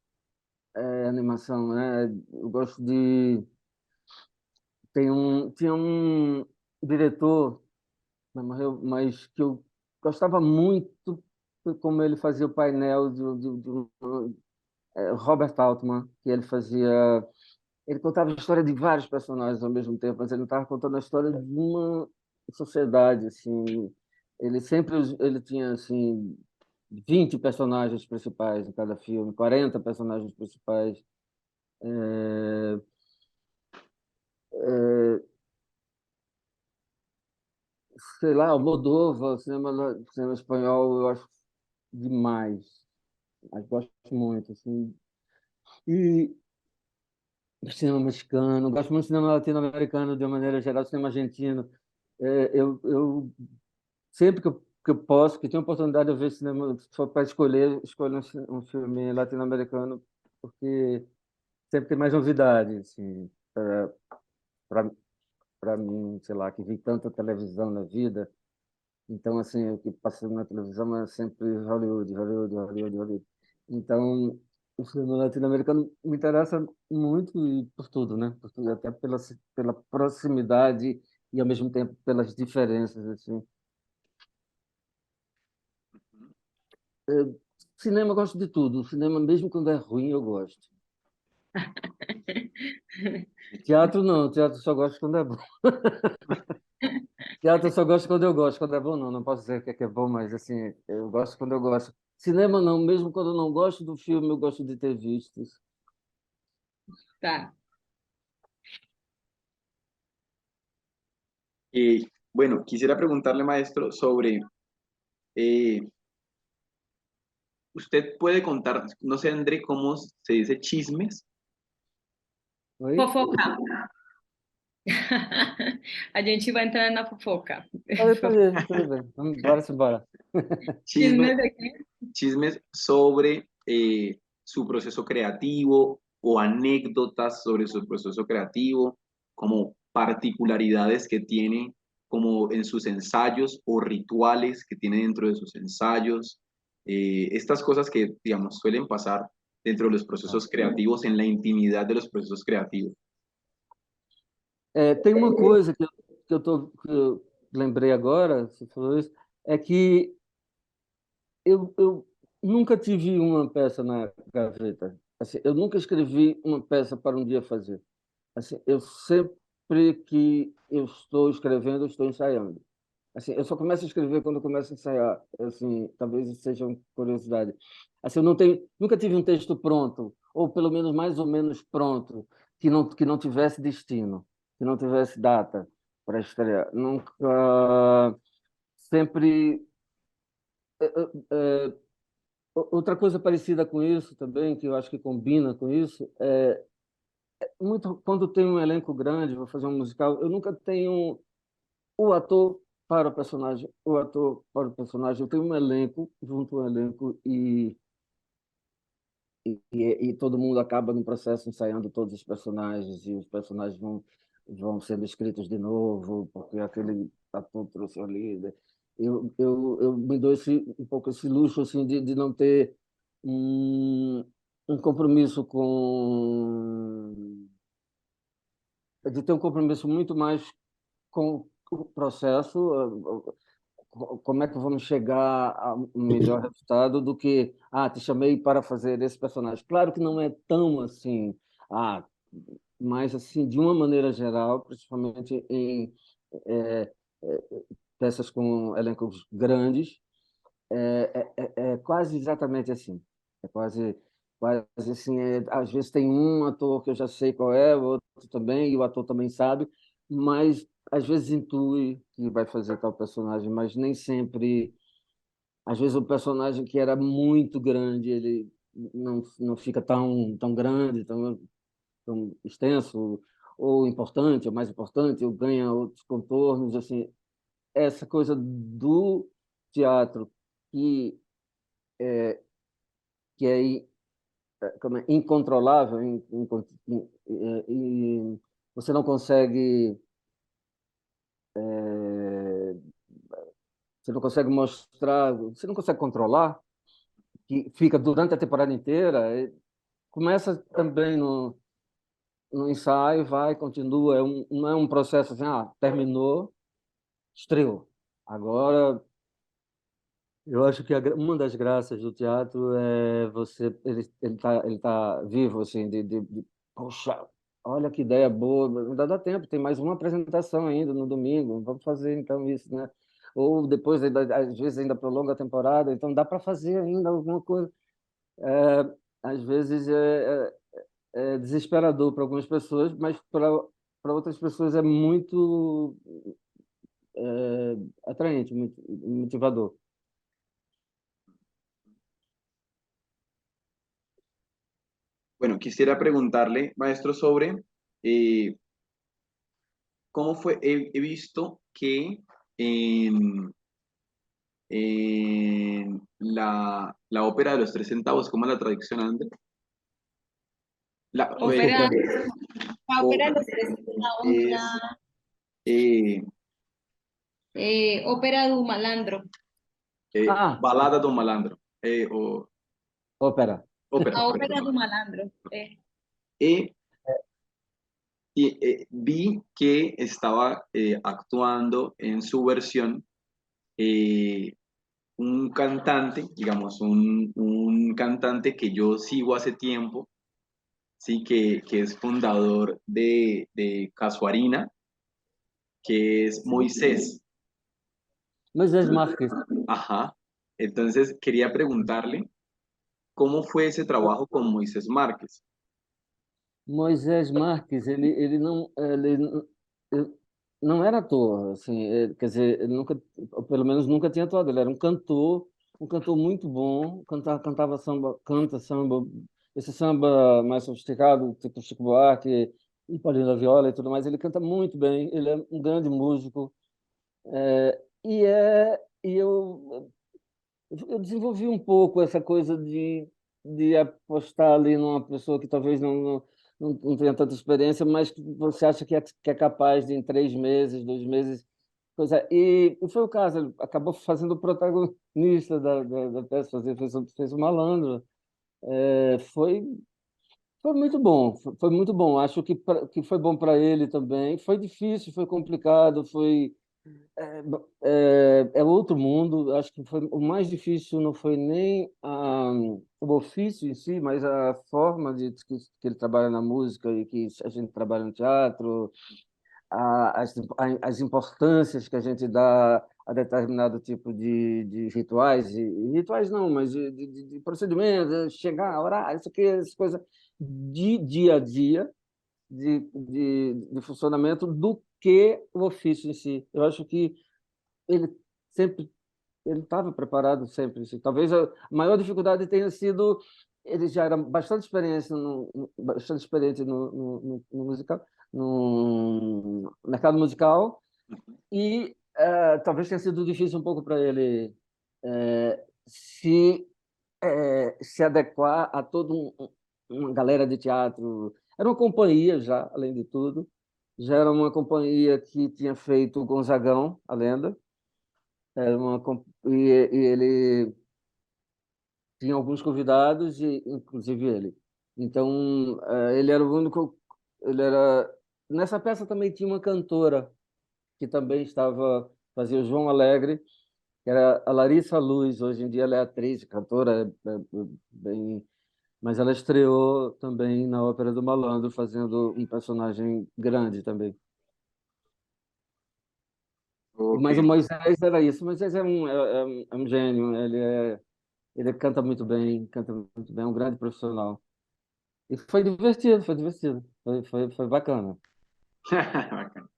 animação, né? Eu gosto de. Tinha um diretor, mas morreu, mas que eu gostava muito como ele fazia o painel Robert Altman, que ele fazia. Ele contava a história de vários personagens ao mesmo tempo, mas ele não estava contando a história de uma sociedade, assim. Ele tinha assim 20 personagens principais em cada filme, 40 personagens principais. É, é, sei lá, Almodóvar, cinema espanhol, eu acho demais. Mas gosto muito, assim. E cinema mexicano, gosto muito de cinema latino-americano de uma maneira geral, cinema argentino. Eu sempre que eu que eu posso, que tenho a oportunidade de ver cinema, se for para escolher, escolho um filme latino-americano, porque sempre tem mais novidade, assim, para mim, sei lá, que vi tanta televisão na vida. Então, assim, o que passa na televisão é sempre Hollywood, Hollywood, Hollywood, Hollywood. Então, o cinema latino-americano me interessa muito e por tudo, né? Por tudo, até pela proximidade e, ao mesmo tempo, pelas diferenças, assim. Cinema, eu gosto de tudo. Cinema, mesmo quando é ruim, eu gosto. Teatro, não. Teatro só gosto quando é bom. Teatro eu só gosto quando eu gosto. Quando é bom, não. Não posso dizer que é bom, mas, assim, eu gosto quando eu gosto. Cinema, não. Mesmo quando eu não gosto do filme, eu gosto de ter visto. Tá. Bueno, quisiera preguntarle, maestro, sobre, eh, usted puede contar, no sé, André, cómo se dice chismes. Oi? Fofoca. A gente vai entrar na fofoca. Falei, tudo bem. Vamos, bora, simbora. Chisme, Chisme de quê? chismes sobre su proceso creativo o anécdotas sobre su proceso creativo, como particularidades que tiene como en sus ensayos o rituales que tiene dentro de sus ensayos, estas cosas que, digamos, suelen pasar dentro de los procesos creativos, en la intimidad de los procesos creativos. Tem uma coisa que eu lembrei agora, você falou isso, é que eu nunca tive uma peça na gaveta. Assim, eu nunca escrevi uma peça para um dia fazer. Assim, eu sempre que eu estou escrevendo, eu estou ensaiando. Assim, eu só começo a escrever quando eu começo a ensaiar. Assim, talvez isso seja uma curiosidade. Assim, eu não tenho, nunca tive um texto pronto, ou pelo menos mais ou menos pronto, que não tivesse destino, que não tivesse data para estrear. Nunca, sempre. Outra coisa parecida com isso também, que eu acho que combina com isso, muito quando tem um elenco grande, vou fazer um musical, eu nunca tenho o ator para o personagem, o ator para o personagem. Eu tenho um elenco, junto ao elenco, e todo mundo acaba no processo ensaiando todos os personagens, e os personagens vão sendo escritos de novo, porque aquele ator trouxe ali. Né? Eu me dou um pouco esse luxo assim, de não ter um, um compromisso com. De ter um compromisso muito mais com o processo, como é que vamos chegar ao melhor resultado do que, te chamei para fazer esse personagem. Claro que não é tão assim, mas assim, de uma maneira geral, principalmente em é, é, peças com elencos grandes, é quase exatamente assim. É quase assim. Às vezes tem um ator que eu já sei qual é, o outro também, e o ator também sabe, mas às vezes intui que vai fazer tal personagem, mas nem sempre. Às vezes o personagem que era muito grande, ele não fica tão grande, tão extenso, ou importante, ou mais importante, ou ganha outros contornos. Assim, essa coisa do teatro que que é como é, incontrolável, e você não consegue, você não consegue mostrar, você não consegue controlar, que fica durante a temporada inteira, começa também no ensaio, vai, continua, não é um processo assim, terminou, estreou. Agora, eu acho que uma das graças do teatro é ele tá vivo assim poxa, olha que ideia boa, ainda dá tempo, tem mais uma apresentação ainda no domingo, vamos fazer então isso, né? Ou depois às vezes ainda prolonga a temporada, então dá para fazer ainda alguma coisa. Às vezes é desesperador para algumas pessoas, mas para outras pessoas é muito atraente, muito motivador. Bueno, quisiera preguntarle, maestro, sobre eh, cómo fue, he visto que en, la ópera de los tres centavos, ¿cómo es la traducción, André? La, Ópera, la o- ópera de los tres centavos es es eh, ópera do malandro. Ah, Balada do Malandro, o ópera. ópera, La ópera perdón. do malandro. Y, vi que estaba actuando en su versión eh, un cantante, digamos, un cantante que yo sigo hace tiempo, sí, que es fundador de Casuarina, que es Moisés. Moisés Marques. Ajá. Entonces, quería preguntarle cómo fue ese trabajo con Moisés Márquez. Moisés Marques, ele não era ator, assim, quer dizer, ele nunca, ou pelo menos nunca tinha atuado, ele era um cantor muito bom, cantava samba, canta samba, esse samba mais sofisticado, tipo Chico Buarque e Paulinho da Viola e tudo mais, ele canta muito bem, ele é um grande músico, e eu desenvolvi um pouco essa coisa de apostar ali numa pessoa que talvez não tenha tanta experiência, mas que você acha que é capaz de, em 3 meses, 2 meses, coisa. E foi o caso, ele acabou fazendo o protagonista da peça, fez o malandro. Foi muito bom, foi muito bom. Acho que foi bom para ele também. Foi difícil, foi complicado, é outro mundo. Acho que foi o mais difícil não foi nem o ofício em si, mas a forma que ele trabalha na música e que a gente trabalha no teatro, as importâncias que a gente dá a determinado tipo de rituais, e rituais não, mas de procedimentos, chegar, orar, isso aqui, essa coisa de dia a dia, de funcionamento, do que o ofício em si. Eu acho que ele sempre ele estava preparado sempre. Assim. Talvez a maior dificuldade tenha sido ele já era bastante experiente no musical, no mercado musical e talvez tenha sido difícil um pouco para ele se adequar a toda uma galera de teatro. Era uma companhia já, além de tudo. Já era uma companhia que tinha feito o Gonzagão, a lenda. E ele tinha alguns convidados, e inclusive ele. Então, ele era o único. Ele era. Nessa peça também tinha uma cantora que também fazia o João Alegre, que era a Larissa Luz. Hoje em dia ela é atriz, cantora, bem, mas ela estreou também na Ópera do Malandro, fazendo um personagem grande também. Ok. Mas o Moisés era isso. O Moisés é um gênio. Ele canta muito bem, é um grande profissional. E foi divertido, foi divertido. Foi bacana. Bacán.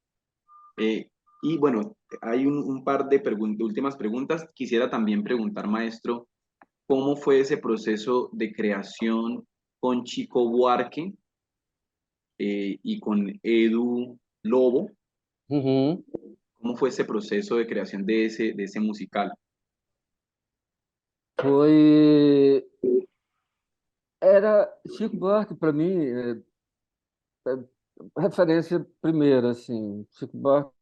Y bueno, hay un par de últimas preguntas. Quisiera también preguntar, maestro, ¿cómo fue ese proceso de creación con Chico Buarque y con Edu Lobo? Uhum. ¿Cómo fue ese proceso de creación de ese musical? Foi. Era Chico Buarque, para mim, referência primeira, assim. Chico Buarque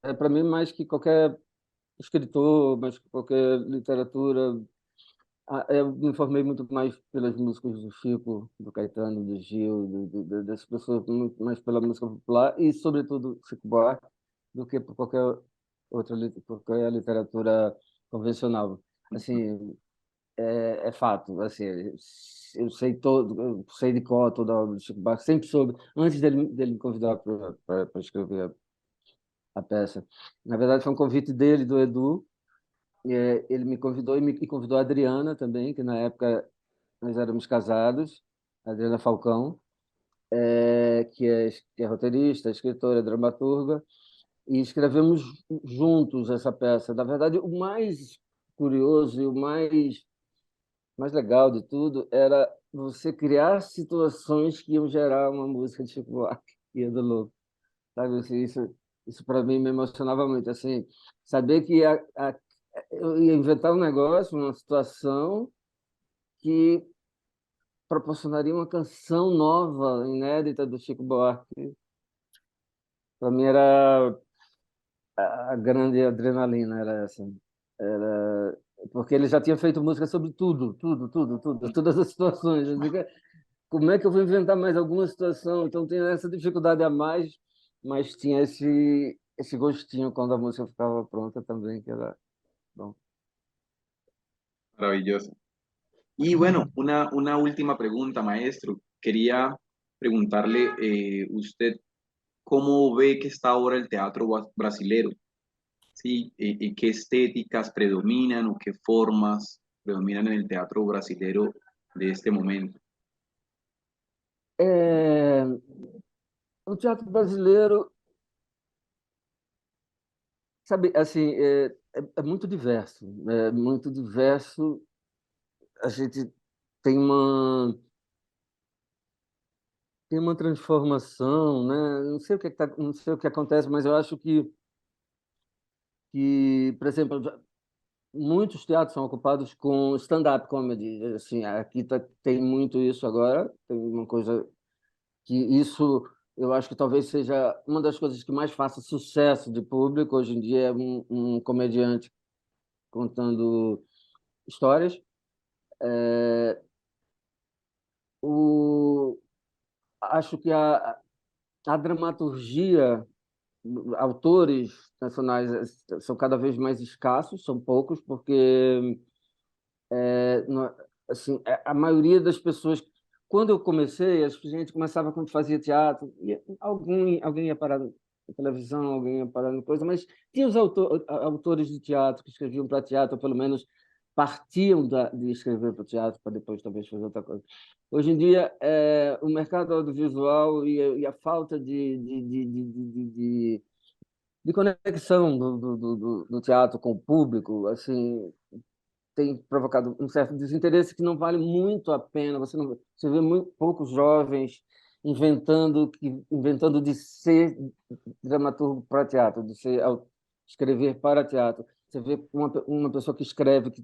é para mim mais que qualquer escritor, mais que qualquer literatura. Eu me informei muito mais pelas músicas do Chico, do Caetano, do Gil, dessas pessoas, muito mais pela música popular e, sobretudo, Chico Buarque, do que por qualquer por qualquer literatura convencional. Assim, é fato. Assim, eu sei de cor toda a obra do Chico Buarque, sempre soube, antes dele me convidar para escrever a peça. Na verdade, foi um convite dele, do Edu, ele me convidou e convidou a Adriana também, que na época nós éramos casados, a Adriana Falcão, que é roteirista, escritora, dramaturga, e escrevemos juntos essa peça. Na verdade, o mais curioso e o mais legal de tudo era você criar situações que iam gerar uma música de Chico Buarque e do Lobo. Sabe, assim, isso para mim me emocionava muito. Assim, saber que eu ia inventar um negócio, uma situação que proporcionaria uma canção nova, inédita do Chico Buarque. Para mim era a grande adrenalina, era essa. Era porque ele já tinha feito música sobre tudo, tudo, tudo, tudo, todas as situações. Eu digo, como é que eu vou inventar mais alguma situação? Então tem essa dificuldade a mais, mas tinha esse gostinho quando a música ficava pronta também, que era bom. Maravilloso. Y bueno, una última pregunta, maestro. Quería preguntarle, usted, ¿cómo ve que está ahora el teatro brasilero? ¿Sí? ¿Qué estéticas predominan o qué formas predominan en el teatro brasilero de este momento? É, o teatro brasileiro, sabe, assim, é muito diverso, é muito diverso. A gente tem uma transformação, né? Não sei o que não sei o que acontece, mas eu acho por exemplo, muitos teatros são ocupados com stand-up comedy. Assim, aqui tem muito isso agora. Tem uma coisa que isso eu acho que talvez seja uma das coisas que mais faça sucesso de público hoje em dia é um comediante contando histórias. O, acho que a dramaturgia, autores nacionais são cada vez mais escassos, são poucos, porque assim, a maioria das pessoas, quando eu comecei, a gente começava quando fazia teatro, e alguém ia parar na televisão, alguém ia parar no coisa, mas tinha os autores de teatro que escreviam para teatro, ou pelo menos partiam de escrever para teatro para depois talvez fazer outra coisa. Hoje em dia, o mercado audiovisual e a falta de conexão do teatro com o público, assim, tem provocado um certo desinteresse que não vale muito a pena. Você vê muito poucos jovens inventando de ser dramaturgo para teatro, escrever para teatro. Você vê uma pessoa que escreve, que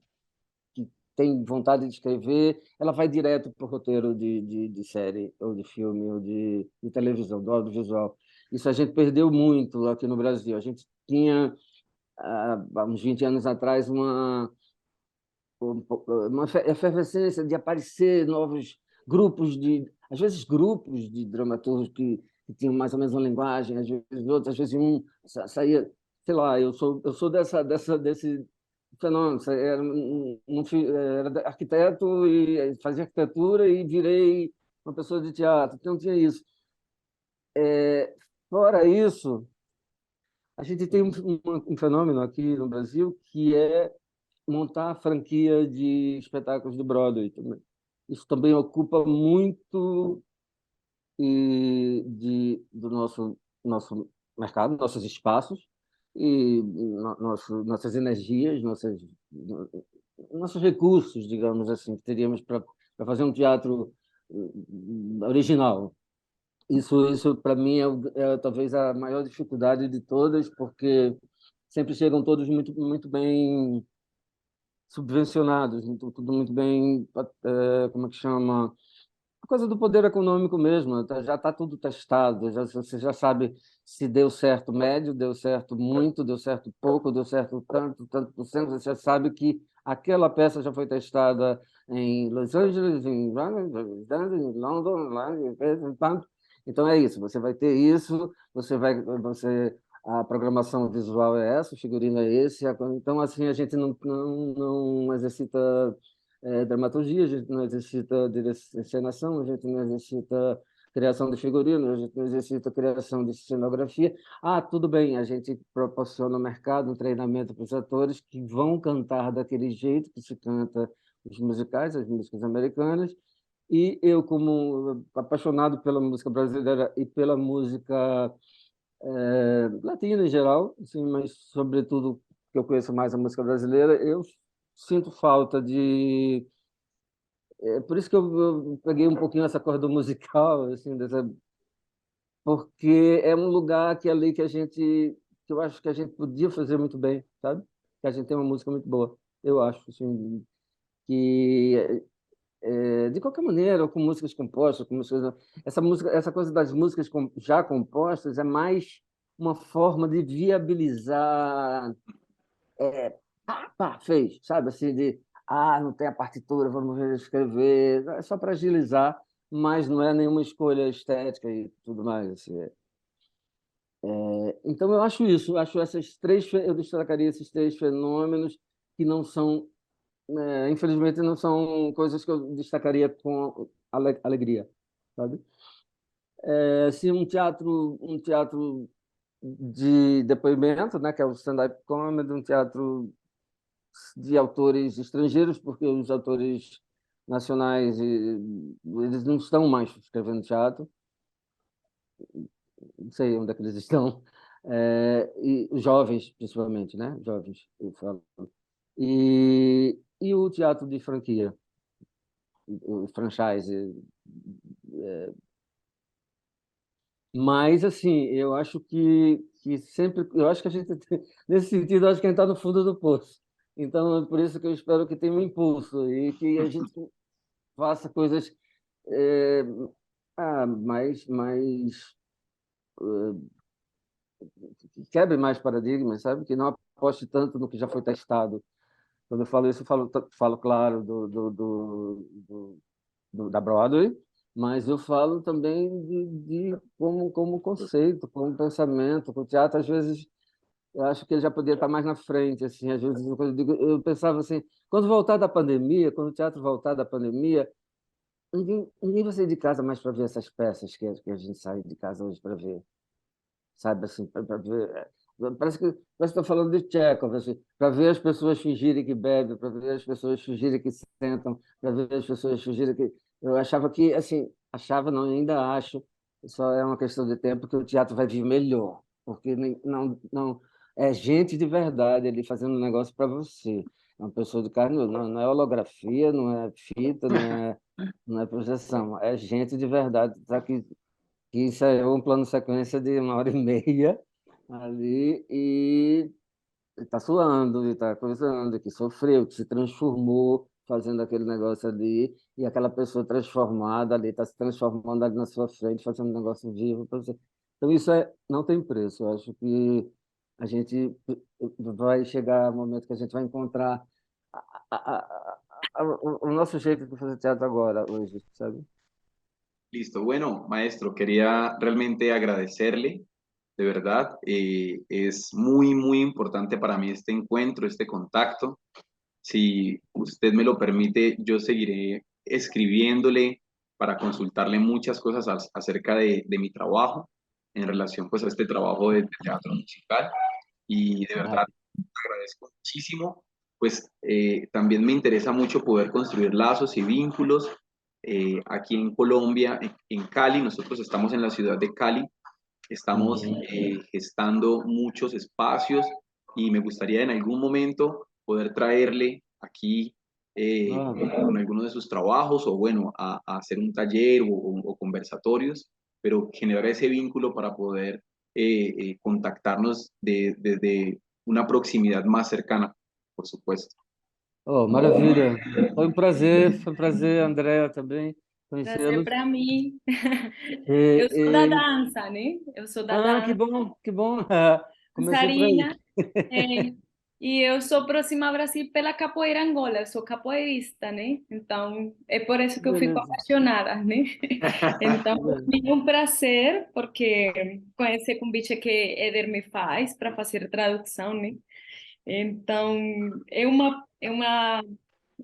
tem vontade de escrever, ela vai direto para o roteiro de série, ou de filme, ou de televisão, do audiovisual. Isso a gente perdeu muito aqui no Brasil. A gente tinha, há uns 20 anos atrás, uma efervescência de aparecer novos grupos às vezes grupos de dramaturgos que tinham mais ou menos uma linguagem, às vezes outros, às vezes saía, sei lá, eu sou desse fenômeno, era arquiteto e fazia arquitetura e virei uma pessoa de teatro, então tinha isso. Fora isso, a gente tem um fenômeno aqui no Brasil que é montar a franquia de espetáculos de Broadway também. Isso também ocupa muito do nosso mercado, nossos espaços e nossas energias, nossos recursos, digamos assim, que teríamos para fazer um teatro original. Isso para mim é talvez a maior dificuldade de todas, porque sempre chegam todos muito, muito bem subvencionados, tudo muito bem, como é que chama? A coisa do poder econômico mesmo, já está tudo testado, você já sabe se deu certo médio, deu certo muito, deu certo pouco, deu certo tanto, tanto por cento, você já sabe que aquela peça já foi testada em Los Angeles, em London, lá, em tanto. Então é isso, você vai ter isso, a programação visual é essa, o figurino é esse, então assim a gente não exercita dramaturgia, a gente não exercita encenação, a gente não exercita criação de figurino, a gente não exercita criação de cenografia. Tudo bem, a gente proporciona no mercado um treinamento para os atores que vão cantar daquele jeito que se canta os musicais, as músicas americanas, e eu, como apaixonado pela música brasileira e pela música latina em geral, assim, mas sobretudo que eu conheço mais a música brasileira, eu sinto falta por isso que eu peguei um pouquinho essa corda musical, assim, porque é um lugar que ali que eu acho que a gente podia fazer muito bem, sabe? que a gente tem uma música muito boa. Eu acho, assim, que de qualquer maneira, ou com músicas compostas, com músicas, essa música, essa coisa das músicas já compostas é mais uma forma de viabilizar, pá, fez, sabe? Assim, não tem a partitura, vamos escrever, é só para agilizar, mas não é nenhuma escolha estética e tudo mais. Assim. Então, eu acho isso, acho eu destacaria esses três fenômenos que não são, infelizmente, não são coisas que eu destacaria com alegria, sabe? Assim, um teatro de depoimento, né, que é o stand-up comedy, um teatro de autores estrangeiros, porque os autores nacionais eles não estão mais escrevendo teatro, não sei onde é que eles estão, e os jovens, principalmente, né? Jovens, eu falo. E o teatro de franquia, o franchise. Mas, assim, eu acho que sempre. Eu acho que a gente, nesse sentido, eu acho que a gente está no fundo do poço. Então, é por isso que eu espero que tenha um impulso e que a gente faça coisas é, mais que quebre mais paradigmas, sabe? Que não aposte tanto no que já foi testado. Quando eu falo isso, eu falo claro, da Broadway, mas eu falo também de como conceito, como pensamento. O teatro, às vezes, eu acho que ele já poderia estar mais na frente. Assim, às vezes, eu pensava assim, quando voltar da pandemia, quando o teatro voltar da pandemia, ninguém vai sair de casa mais para ver essas peças que a gente sai de casa hoje para ver, sabe? Assim, para ver. Parece que estou falando de Chekhov, assim, para ver as pessoas fingirem que bebem, para ver as pessoas fingirem que sentam, para ver as pessoas fingirem que. Eu achava que, assim, achava, não, ainda acho, só é uma questão de tempo que o teatro vai vir melhor, porque não é gente de verdade ali fazendo um negócio para você. É uma pessoa de carne, não é holografia, não é fita, não é projeção, é gente de verdade, tá aqui que ensaiou um plano de sequência de 1h30 ali e está suando, e está coisando, que sofreu, que se transformou fazendo aquele negócio ali, e aquela pessoa transformada ali, está se transformando ali na sua frente, fazendo um negócio vivo para você. Então, isso não tem preço. Eu acho que a gente vai chegar um momento que a gente vai encontrar a- a- o nosso jeito de fazer teatro agora, hoje, sabe? Listo. Bueno, maestro, quería realmente agradecerle, de verdad. Es muy, muy importante para mí este encuentro, este contacto. Si usted me lo permite, yo seguiré escribiéndole para consultarle muchas cosas acerca de mi trabajo en relación pues a este trabajo de teatro musical. Y de Ah, verdad, agradezco muchísimo. Pues también me interesa mucho poder construir lazos y vínculos aquí en Colombia, en Cali. Nosotros estamos en la ciudad de Cali, estamos uhum. gestando muchos espacios y me gustaría en algún momento poder traerle aquí Ah, con alguno de sus trabajos o bueno, a hacer un taller o conversatorios, pero generar ese vínculo para poder contactarnos desde una proximidad más cercana, por supuesto. oh, maravilha. Foi um prazer, Andréa, também Prazer conhecê-los. para mim. E, Eu sou da e- dança, né? Eu sou da que dança, bom, que bom. Comecei por aí. dançarina. É, e eu sou próxima ao Brasil pela capoeira Angola, eu sou capoeirista, né? Então, é por isso Que que eu fico beleza. apaixonada, né? Então, Que beleza. é um prazer, porque com esse convite que Eder me faz para fazer tradução, né? Então, eu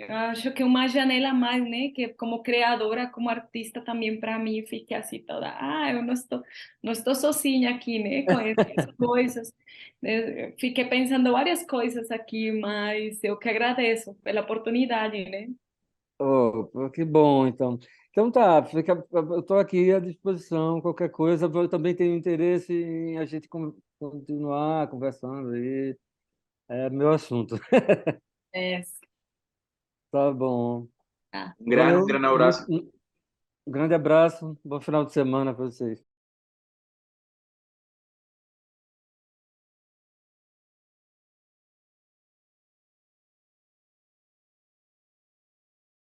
acho que é uma janela a mais, né? Que como criadora, como artista também para mim fica assim toda, eu não estou sozinha aqui, né? Com essas coisas. Eu fiquei pensando várias coisas aqui, mas eu que agradeço pela oportunidade, né? Oh, pô, que bom, então. Então tá, eu estou aqui à disposição, qualquer coisa. Eu também tenho interesse em a gente continuar conversando aí. É meu assunto. É, Tá bom. tá. Un Valeu. gran abrazo. Um grande abraço. Bom final de semana para vocês.